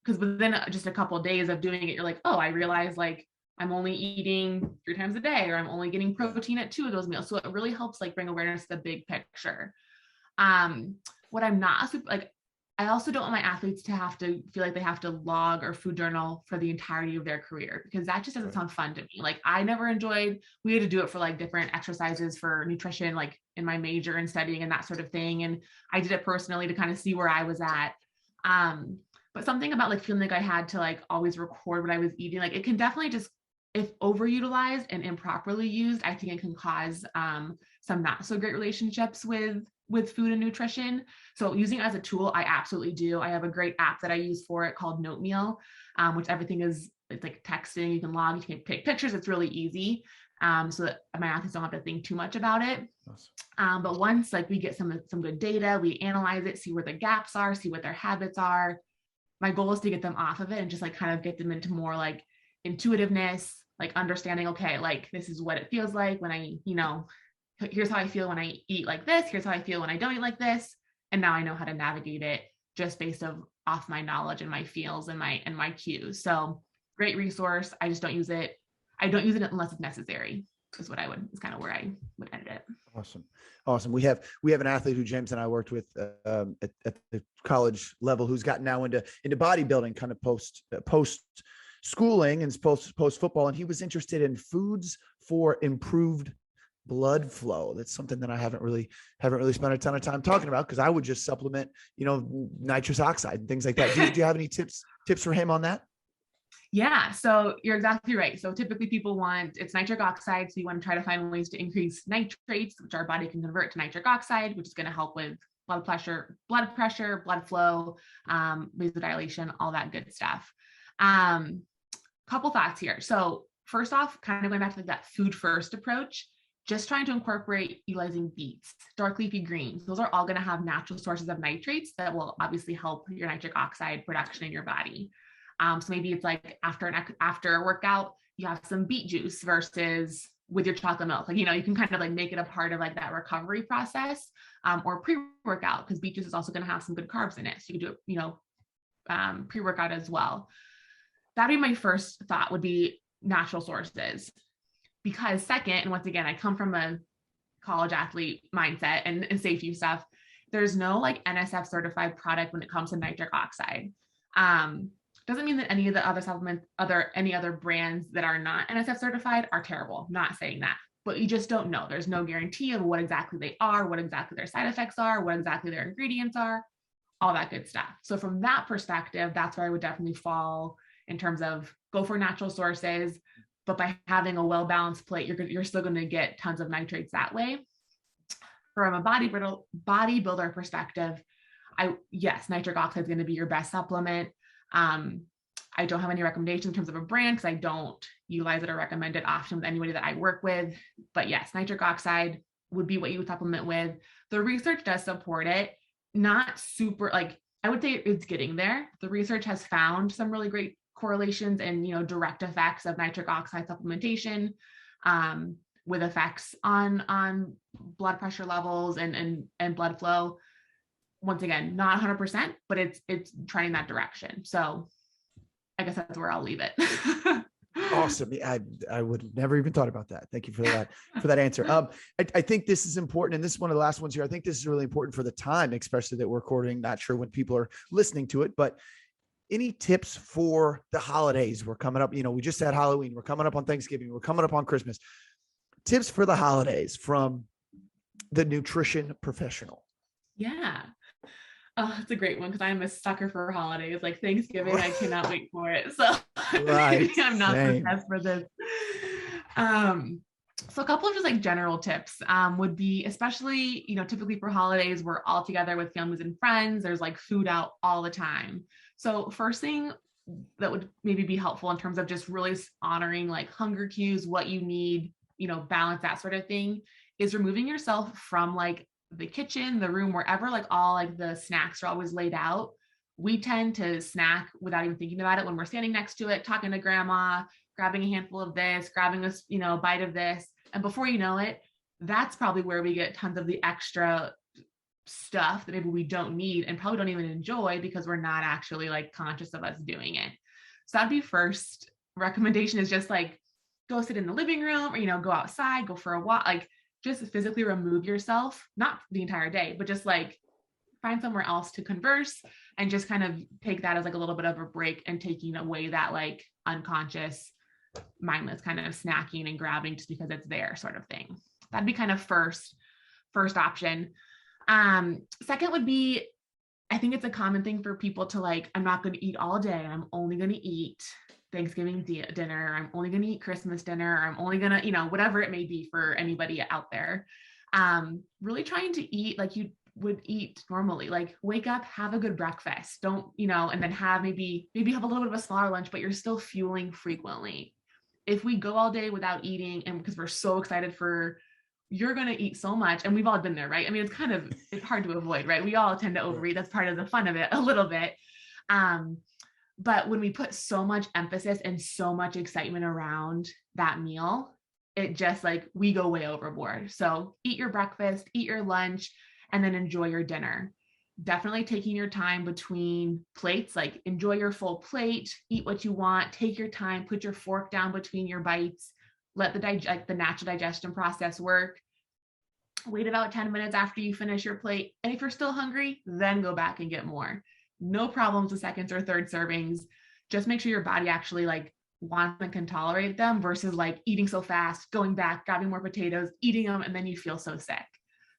because within just a couple of days of doing it, you're like, oh, I realize like I'm only eating 3 times a day, or I'm only getting protein at 2 of those meals. So it really helps like bring awareness to the big picture. What I'm not like, I also don't want my athletes to have to feel like they have to log or food journal for the entirety of their career, because that just doesn't sound fun to me. Like I never enjoyed, we had to do it for like different exercises for nutrition, like in my major and studying and that sort of thing. And I did it personally to kind of see where I was at. But something about like feeling like I had to like always record what I was eating, like it can definitely just, if overutilized and improperly used, I think it can cause some not so great relationships with food and nutrition. So using it as a tool, I absolutely do. I have a great app that I use for it called Note Meal, which it's like texting, you can log, you can take pictures. It's really easy. So that my athletes don't have to think too much about it. Awesome. But once like we get some good data, we analyze it, see where the gaps are, see what their habits are. My goal is to get them off of it and just like kind of get them into more like intuitiveness, like understanding, okay, like this is what it feels like when I, here's how I feel when I eat like this. Here's how I feel when I don't eat like this. And now I know how to navigate it just based off my knowledge and my feels and my cues. So great resource. I just don't use it. I don't use it unless it's necessary is kind of where I would end it. Awesome. We have an athlete who James and I worked with at the college level who's gotten now into bodybuilding kind of post schooling and post football. And he was interested in foods for improved blood flow. That's something that I haven't really spent a ton of time talking about, because I would just supplement, nitrous oxide and things like that. Do you have any tips for him on that? Yeah, so you're exactly right. So typically people want, it's nitric oxide. So you want to try to find ways to increase nitrates, which our body can convert to nitric oxide, which is going to help with blood pressure, blood flow, vasodilation, all that good stuff. Couple thoughts here. So first off, kind of going back to that food first approach, just trying to incorporate utilizing beets, dark leafy greens. Those are all going to have natural sources of nitrates that will obviously help your nitric oxide production in your body. So maybe it's like after a workout, you have some beet juice versus with your chocolate milk. Like, you know, you can kind of like make it a part of like that recovery process, or pre-workout, because beet juice is also going to have some good carbs in it. So you can do it, you know, pre-workout as well. That'd be my first thought, would be natural sources. Because second, and once again, I come from a college athlete mindset and safety stuff. There's no like NSF certified product when it comes to nitric oxide. Doesn't mean that any of the other supplements, any other brands that are not NSF certified are terrible. Not saying that, but you just don't know. There's no guarantee of what exactly they are, what exactly their side effects are, what exactly their ingredients are, all that good stuff. So from that perspective, that's where I would definitely fall in terms of go for natural sources, but by having a well-balanced plate, you're still going to get tons of nitrates that way. From a bodybuilder perspective, yes, nitric oxide is going to be your best supplement. I don't have any recommendations in terms of a brand because I don't utilize it or recommend it often with anybody that I work with. But yes, nitric oxide would be what you would supplement with. The research does support it. Not super, like, I would say it's getting there. The research has found some really great correlations and, you know, direct effects of nitric oxide supplementation, with effects on blood pressure levels and blood flow. Once again, not 100%, but it's trending that direction. So I guess that's where I'll leave it. Awesome. I would have never even thought about that. Thank you for that answer. I think this is important. And this is one of the last ones here. I think this is really important for the time, especially that we're recording. Not sure when people are listening to it, but any tips for the holidays? We're coming up, you know, we just had Halloween. We're coming up on Thanksgiving. We're coming up on Christmas. Tips for the holidays from the nutrition professional. Yeah. Oh, it's a great one because I'm a sucker for holidays. Like Thanksgiving, I cannot wait for it. So right. I'm not the best for this. So a couple of just like general tips would be, especially, you know, typically for holidays, we're all together with families and friends. There's like food out all the time. So first thing that would maybe be helpful in terms of just really honoring like hunger cues, what you need, you know, balance, that sort of thing, is removing yourself from like the kitchen, the room, wherever like all like the snacks are always laid out. We tend to snack without even thinking about it when we're standing next to it, talking to grandma, grabbing a handful of this, grabbing a, you know, bite of this. And before you know it, that's probably where we get tons of the extra stuff that maybe we don't need and probably don't even enjoy because we're not actually like conscious of us doing it. So that'd be first recommendation, is just like go sit in the living room or, you know, go outside, go for a walk, like just physically remove yourself, not the entire day, but just like find somewhere else to converse and just kind of take that as like a little bit of a break and taking away that like unconscious, mindless kind of snacking and grabbing just because it's there sort of thing. That'd be kind of first option. Second would be, I think it's a common thing for people to like, I'm not going to eat all day. I'm only going to eat Thanksgiving dinner. I'm only going to eat Christmas dinner. I'm only going to, you know, whatever it may be for anybody out there. Really trying to eat like you would eat normally, like wake up, have a good breakfast. Don't, you know, and then have maybe have a little bit of a smaller lunch, but you're still fueling frequently. If we go all day without eating, and because we're so excited for, you're going to eat so much, and we've all been there, right? I mean, it's hard to avoid, right? We all tend to overeat. That's part of the fun of it a little bit. But when we put so much emphasis and so much excitement around that meal, it just like, we go way overboard. So eat your breakfast, eat your lunch, and then enjoy your dinner. Definitely taking your time between plates, like enjoy your full plate, eat what you want, take your time, put your fork down between your bites, let the natural digestion process work. Wait about 10 minutes after you finish your plate. And if you're still hungry, then go back and get more. No problems with seconds or third servings. Just make sure your body actually like wants and can tolerate them versus like eating so fast, going back, grabbing more potatoes, eating them, and then you feel so sick.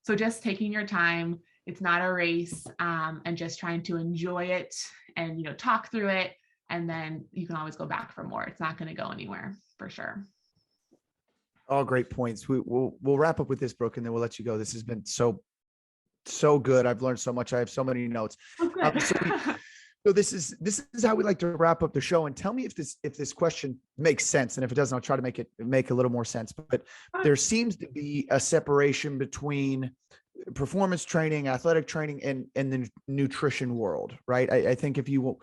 So just taking your time. It's not a race, and just trying to enjoy it and, you know, talk through it, And then you can always go back for more. It's not going to go anywhere for sure. All great points. We'll wrap up with this, Brooke, and then we'll let you go. This has been so good. I've learned so much. I have so many notes. Oh, good. So this is how we like to wrap up the show. And tell me if this question makes sense. And if it doesn't, I'll try to make a little more sense. But there seems to be a separation between performance training, athletic training, and the nutrition world, right? I think if you want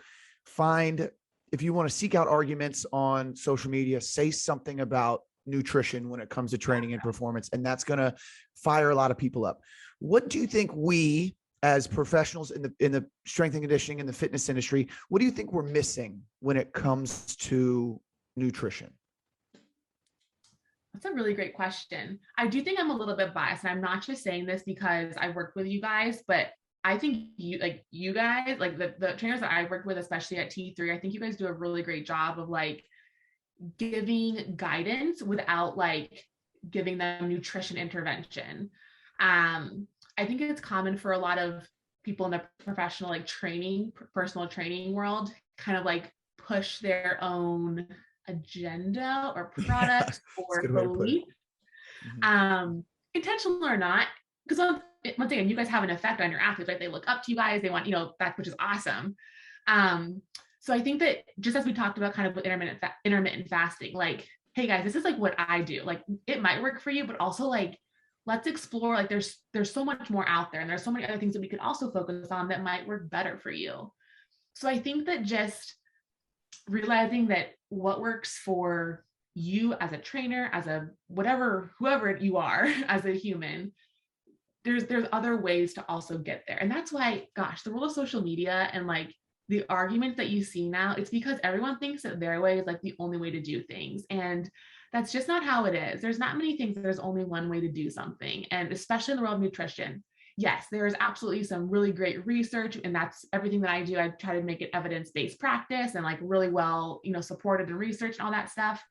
to seek out arguments on social media, say something about nutrition when it comes to training and performance, and that's going to fire a lot of people up. What do you think we, as professionals in the strength and conditioning and the fitness industry, what do you think we're missing when it comes to nutrition? That's a really great question. I do think I'm a little bit biased, and I'm not just saying this because I worked with you guys, but I think you guys, like the trainers that I worked with, especially at T3, I think you guys do a really great job of like giving guidance without like giving them nutrition intervention. I think it's common for a lot of people in the professional, like personal training world, kind of like push their own agenda or product or belief, intentional or not. Because once again, you guys have an effect on your athletes, right? They look up to you guys. They want, that, which is awesome. So I think that just as we talked about kind of with intermittent fasting, like, hey guys, this is like what I do. Like it might work for you, but also like, let's explore, like there's so much more out there, and there's so many other things that we could also focus on that might work better for you. So I think that just realizing that what works for you as a trainer, as a whoever you are as a human, there's other ways to also get there. And that's why, gosh, the role of social media and like the arguments that you see now, it's because everyone thinks that their way is like the only way to do things. And that's just not how it is. There's not many things that there's only one way to do something. And especially in the world of nutrition, yes, there is absolutely some really great research, and that's everything that I do. I try to make it evidence-based practice and like really well, supported and researched and all that stuff,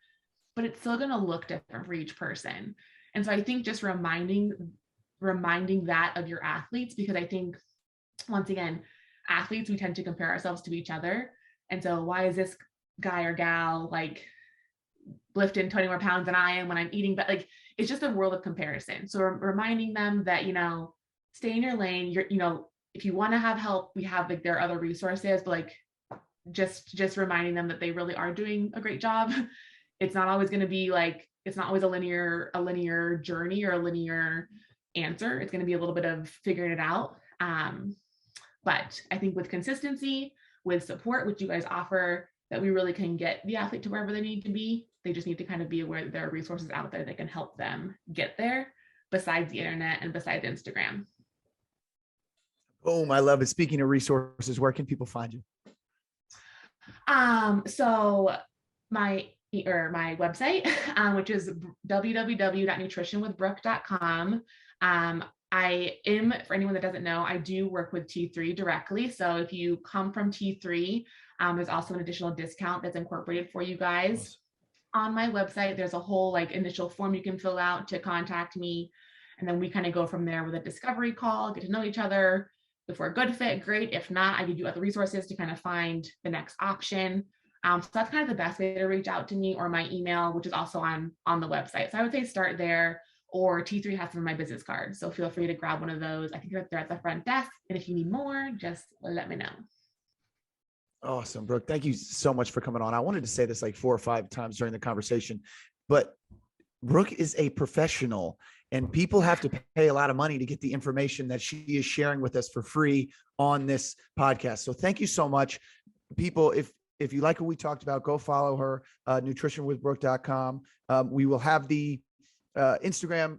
but it's still going to look different for each person. And so I think just reminding that of your athletes, because I think once again, athletes, we tend to compare ourselves to each other. And so why is this guy or gal like lifting 20 more pounds than I am when I'm eating? But like, it's just a world of comparison. So reminding them that, stay in your lane. If you want to have help, we have like, there are other resources, but like, just reminding them that they really are doing a great job. It's not always going to be like, it's not always a linear journey or a linear answer. It's going to be a little bit of figuring it out. But I think with consistency, with support, which you guys offer, that we really can get the athlete to wherever they need to be. They just need to kind of be aware that there are resources out there that can help them get there, besides the internet and besides Instagram. Boom, I love it. Speaking of resources, where can people find you? So my website, which is www.nutritionwithbrooke.com. I am, for anyone that doesn't know, I do work with T3 directly. So if you come from T3, there's also an additional discount that's incorporated for you guys. On my website, there's a whole like initial form you can fill out to contact me. And then we kind of go from there with a discovery call, get to know each other. If we're a good fit, great. If not, I give you other resources to kind of find the next option. So that's kind of the best way to reach out to me, or my email, which is also on the website. So I would say start there, or T3 has some of my business cards. So feel free to grab one of those. I think they're at the front desk. And if you need more, just let me know. Awesome, Brooke. Thank you so much for coming on. I wanted to say this like 4 or 5 times during the conversation, but Brooke is a professional, and people have to pay a lot of money to get the information that she is sharing with us for free on this podcast. So thank you so much. People, if you like what we talked about, go follow her, nutritionwithbrooke.com. We will have the Instagram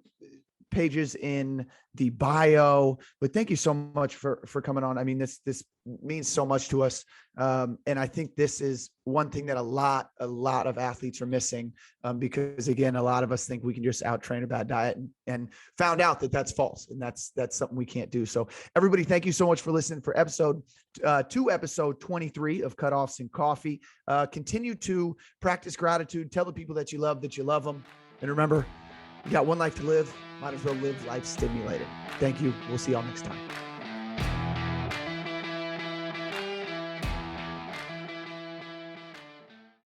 pages in the bio, but thank you so much for coming on. I mean, this means so much to us. And I think this is one thing that a lot of athletes are missing, because again, a lot of us think we can just out train a bad diet, and found out that that's false. And that's something we can't do. So everybody, thank you so much for listening for episode 23 of Cutoffs and Coffee. Continue to practice gratitude. Tell the people that you love them. And remember, you got one life to live. Might as well live life stimulated. Thank you. We'll see y'all next time.